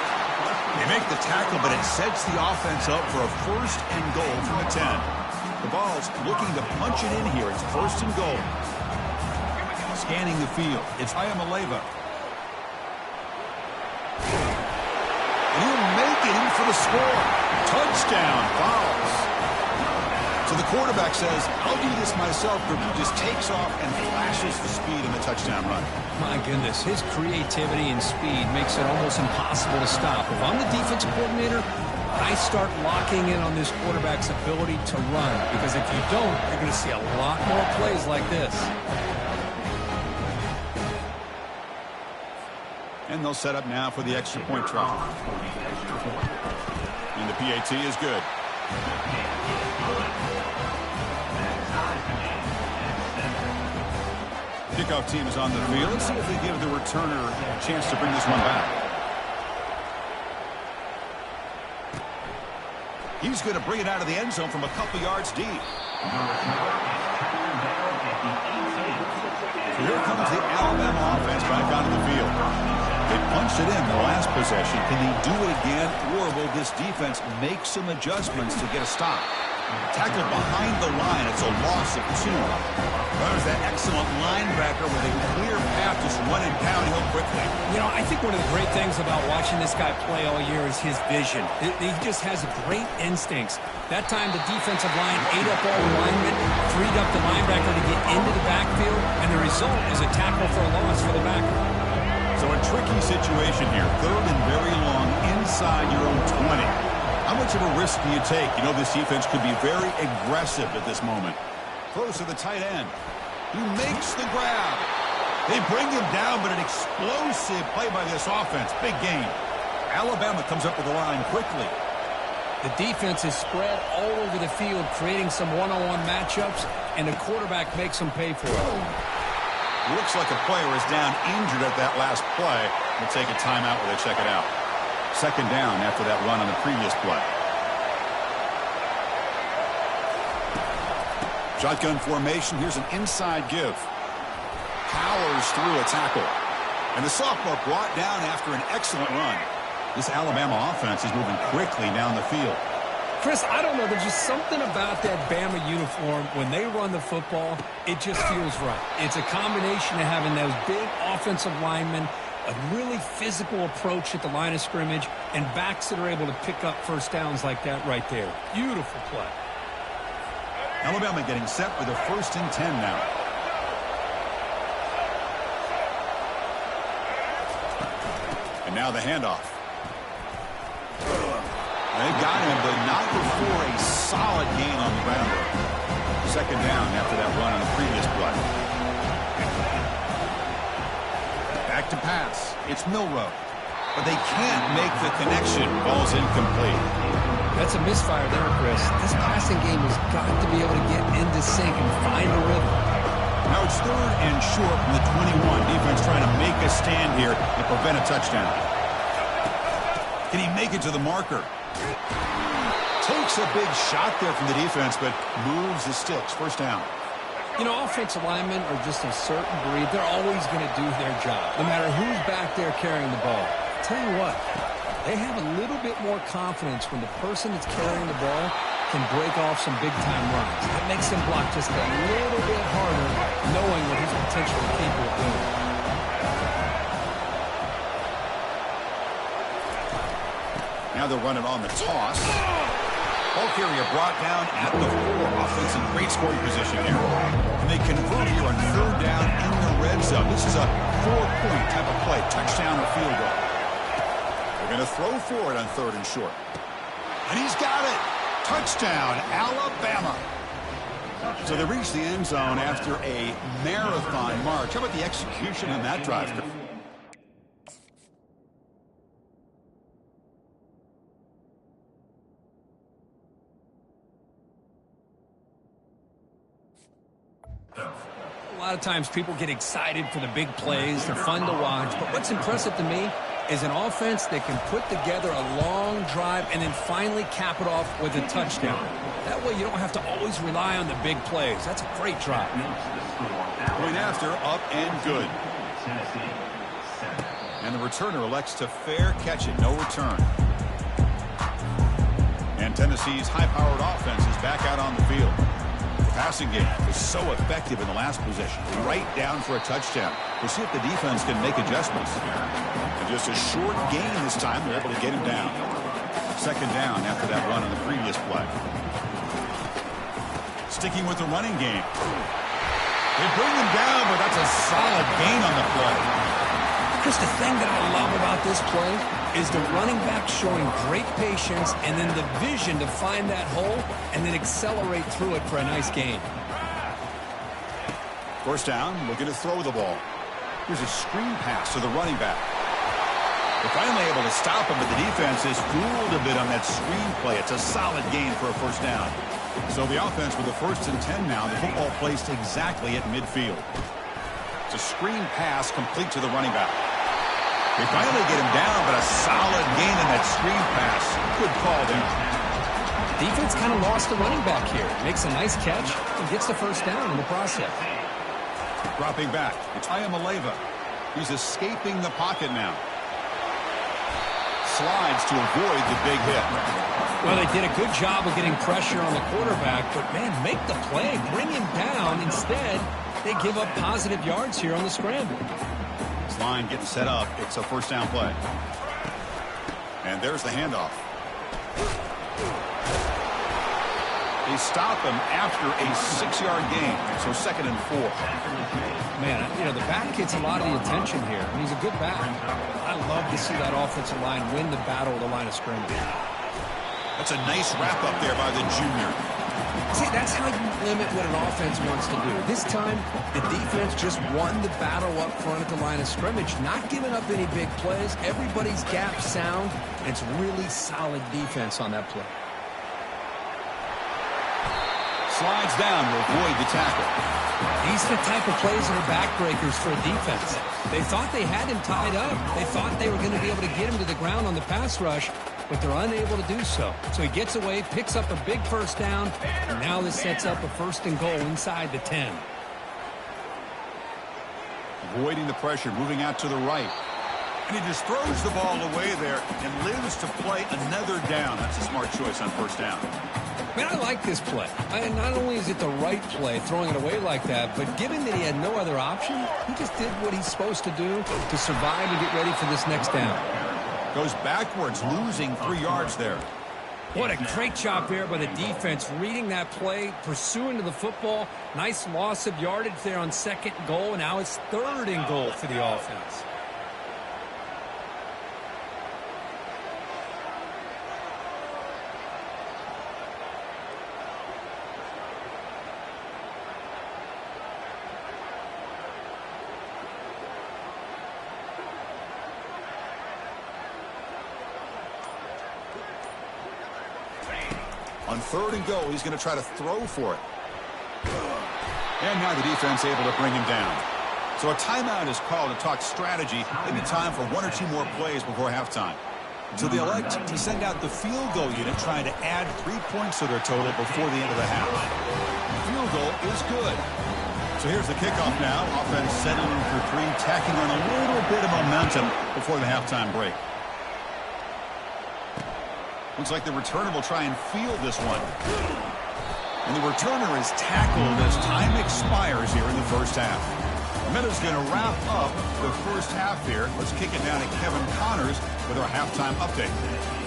They make the tackle, but it sets the offense up for a 1st and goal from the 10. The ball's looking to punch it in here. It's 1st and goal. Scanning the field. It's Ayamaleva. And he'll make it in for the score. Touchdown, fouls. So the quarterback says, I'll do this myself. Purdue just takes off and flashes the speed in the touchdown run. My goodness, his creativity and speed makes it almost impossible to stop. If I'm the defensive coordinator, I start locking in on this quarterback's ability to run, because if you don't, you're going to see a lot more plays like this. And they'll set up now for the extra point try. And the PAT is good. Kickoff team is on the field. Let's see if they give the returner a chance to bring this one back. He's going to bring it out of the end zone from a couple yards deep. So here comes the Alabama offense back onto the field. They punched it in the last possession. Can they do it again, or will this defense make some adjustments to get a stop? Tackled behind the line. It's a loss of 2. There's that excellent linebacker with a clear path, just running downhill quickly. You know, I think one of the great things about watching this guy play all year is his vision. He just has great instincts. That time the defensive line ate up all the linemen, freed up the linebacker to get into the backfield, and the result is a tackle for a loss for the backer. So a tricky situation here. 3rd and very long inside your own 20. How much of a risk do you take? You know, this defense could be very aggressive at this moment. Throws to the tight end. He makes the grab. They bring him down, but an explosive play by this offense. Big gain. Alabama comes up with the line quickly. The defense is spread all over the field, creating some one-on-one matchups, and the quarterback makes them pay for it. Looks like a player is down injured at that last play. We'll take a timeout while they check it out. 2nd down after that run on the previous play. Shotgun formation. Here's an inside give. Powers through a tackle. And the sophomore brought down after an excellent run. This Alabama offense is moving quickly down the field. Chris, I don't know. There's just something about that Bama uniform. When they run the football, it just feels right. It's a combination of having those big offensive linemen, a really physical approach at the line of scrimmage, and backs that are able to pick up 1st downs like that right there. Beautiful play. Alabama getting set for the 1st and 10 now. And now the handoff. They got him, but not before a solid gain on the ground. 2nd down after that run on the previous play. Back to pass. It's Milroe. But they can't make the connection. Ball's incomplete. That's a misfire there, Chris. This passing game has got to be able to get into sync and find a rhythm. Now it's 3rd and short from the 21. Defense trying to make a stand here and prevent a touchdown. Can he make it to the marker? Takes a big shot there from the defense, but moves the sticks. 1st down. You know, offensive linemen are just a certain breed. They're always going to do their job, no matter who's back there carrying the ball. I'll tell you what, they have a little bit more confidence when the person that's carrying the ball can break off some big-time runs. That makes them block just a little bit harder, knowing what he's potentially capable of doing. Now they're running on the toss. Ball carrier brought down at the 4. Offense in great scoring position here. And they convert here on 3rd down in the red zone. This is a 4-point type of play, touchdown or field goal. They're going to throw for it on 3rd and short. And he's got it. Touchdown, Alabama. So they reach the end zone after a marathon march. How about the execution on that drive? lot of times people get excited for the big plays. They're fun to watch. But what's impressive to me is an offense that can put together a long drive and then finally cap it off with a touchdown. That way you don't have to always rely on the big plays. That's a great drive. Point after, up and good. And the returner elects to fair catch it, no return. And Tennessee's high-powered offense is back out on the field. The passing game was so effective in the last possession, right down for a touchdown. We'll see if the defense can make adjustments. And just a short gain this time, they're able to get him down. Second down after that run on the previous play. Sticking with the running game. They bring him down, but that's a solid gain on the play. Chris, the thing that I love about this play is the running back showing great patience and then the vision to find that hole and then accelerate through it for a nice gain. First down, looking to throw the ball. Here's a screen pass to the running back. They're finally able to stop him, but the defense is fooled a bit on that screen play. It's a solid gain for a first down. So the offense with the 1st and 10 now, the football placed exactly at midfield. It's a screen pass complete to the running back. They finally get him down, but a solid gain in that screen pass. Good call there. Defense kind of lost the running back here. Makes a nice catch and gets the first down in the process. Dropping back, it's Ayamaleva. He's escaping the pocket now. Slides to avoid the big hit. Well, they did a good job of getting pressure on the quarterback, but, man, make the play. Bring him down. Instead, they give up positive yards here on the scramble. This line getting set up. It's a first down play. And there's the handoff. They stop him after a 6-yard gain, so 2nd and 4. Man, you know, the back gets a lot of the attention here. And he's a good back. I love to see that offensive line win the battle of the line of scrimmage. That's a nice wrap-up there by the junior. See, that's how you limit what an offense wants to do. This time, the defense just won the battle up front at the line of scrimmage, not giving up any big plays. Everybody's gap sound, and it's really solid defense on that play. Slides down to avoid the tackle. These are the type of plays that are backbreakers for a defense. They thought they had him tied up. They thought they were going to be able to get him to the ground on the pass rush, but they're unable to do so. So he gets away, picks up a big first down, and now this sets up a 1st and goal inside the 10. Avoiding the pressure, moving out to the right. And he just throws the ball away there and lives to play another down. That's a smart choice on first down. Man, I like this play. Not only is it the right play, throwing it away like that, but given that he had no other option, he just did what he's supposed to do to survive and get ready for this next down. Goes backwards, losing 3 yards there. What a great job there by the defense, reading that play, pursuing to the football. Nice loss of yardage there on 2nd and goal, and now it's 3rd and goal for the offense. On 3rd and goal, he's going to try to throw for it. And now the defense able to bring him down. So a timeout is called to talk strategy. Maybe time for 1 or 2 more plays before halftime. So they elect to send out the field goal unit, trying to add 3 points to their total before the end of the half. The field goal is good. So here's the kickoff now. Offense settling in for 3, tacking on a little bit of momentum before the halftime break. Looks like the returner will try and field this one. And the returner is tackled as time expires here in the first half. Meadows going to wrap up the first half here. Let's kick it down to Kevin Connors with our halftime update.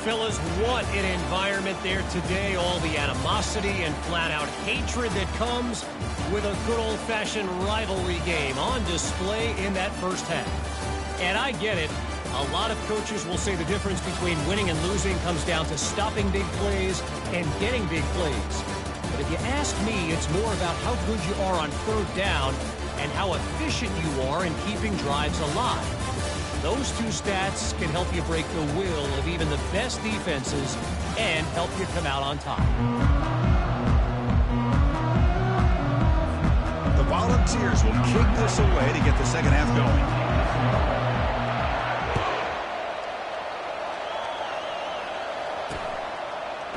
Fellas, what an environment there today. All the animosity and flat-out hatred that comes with a good old-fashioned rivalry game on display in that first half. And I get it. A lot of coaches will say the difference between winning and losing comes down to stopping big plays and getting big plays. But if you ask me, it's more about how good you are on 3rd down and how efficient you are in keeping drives alive. Those 2 stats can help you break the will of even the best defenses and help you come out on top. The Volunteers will kick this away to get the second half going.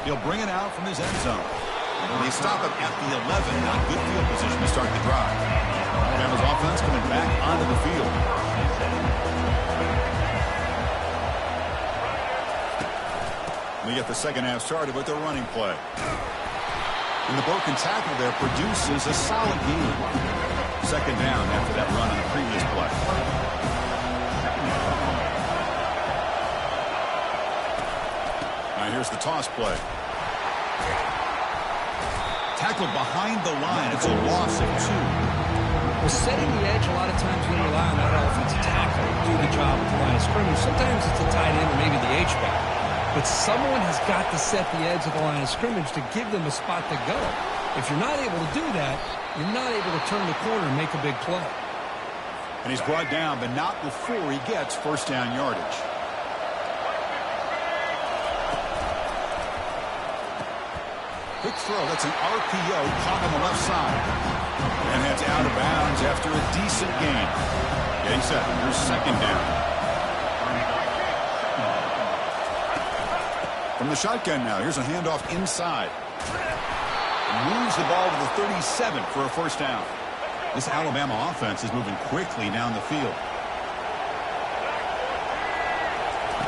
He'll bring it out from his end zone. And they stop him at the 11. Not good field position to start the drive. Alabama's offense coming back onto the field. We get the second half started with their running play. And the broken tackle there produces a solid gain. Second down after that run on the previous play. Now here's the toss play. Tackled behind the line. It's a loss of 2. Well, setting the edge, a lot of times we rely on that offensive tackle to do the job at the line of scrimmage. Sometimes it's a tight end or maybe the H-back. But someone has got to set the edge of the line of scrimmage to give them a spot to go. If you're not able to do that, you're not able to turn the corner and make a big play. And he's brought down, but not before he gets first down yardage. Quick throw. That's an RPO caught on the left side. And that's out of bounds after a decent gain. Getting set. Here's second down. From the shotgun now, here's a handoff inside. Moves the ball to the 37 for a first down. This Alabama offense is moving quickly down the field.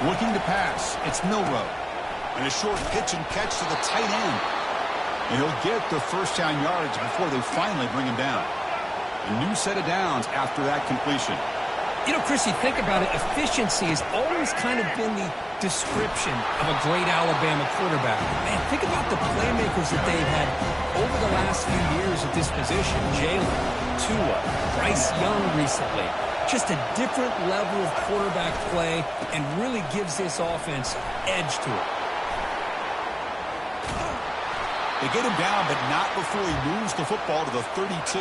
Looking to pass, it's Milroe. And a short pitch and catch to the tight end. And he'll get the first down yardage before they finally bring him down. A new set of downs after that completion. You know, Chris, you think about it, efficiency has always kind of been the description of a great Alabama quarterback. Man, think about the playmakers that they've had over the last few years at this position. Jalen, Tua, Bryce Young recently. Just a different level of quarterback play and really gives this offense edge to it. They get him down, but not before he moves the football to the 32.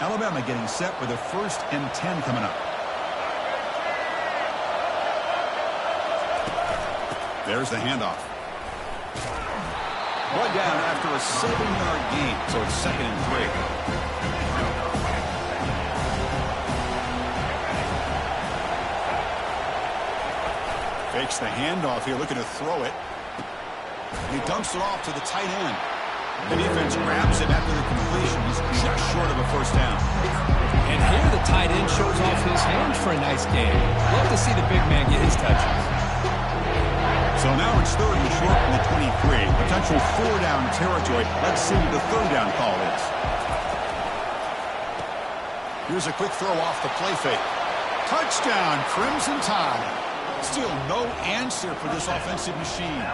Alabama getting set for the 1st and 10 coming up. There's the handoff. Brought down after a 7-yard gain, so it's 2nd and 3. Fakes the handoff here, looking to throw it. And he dumps it off to the tight end. The defense grabs him after the completion. He's just short of a first down. And here the tight end shows off his hands for a nice game. Love to see the big man get his touches. So now it's 3rd and short from the 23. Potential 4-down territory. Let's see what the 3rd down call is. Here's a quick throw off the play fake. Touchdown, Crimson Tide. Still no answer for this offensive machine.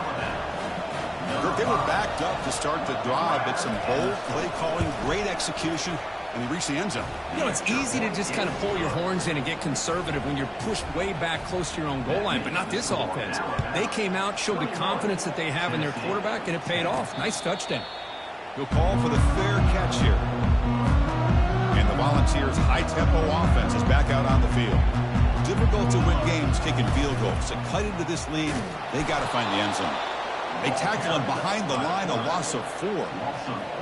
They were backed up to start the drive, but some bold play calling, great execution, and they reached the end zone. You know, it's easy to just kind of pull your horns in and get conservative when you're pushed way back close to your own goal line, but not this offense. They came out, showed the confidence that they have in their quarterback, and it paid off. Nice touchdown. He'll call for the fair catch here. And the Volunteers' high-tempo offense is back out on the field. Difficult to win games kicking field goals. To cut into this lead, they got to find the end zone. They tackle him behind the line, a loss of 4.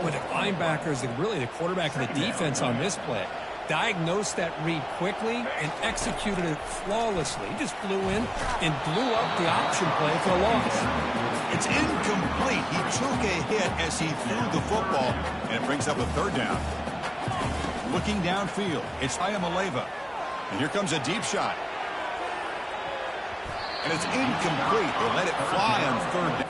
With the linebackers, really the quarterback of the defense on this play, diagnosed that read quickly and executed it flawlessly. He just flew in and blew up the option play for a loss. It's incomplete. He took a hit as he threw the football, and it brings up a 3rd down. Looking downfield, it's Ayamaleva. And here comes a deep shot. And it's incomplete. They let it fly on 3rd down.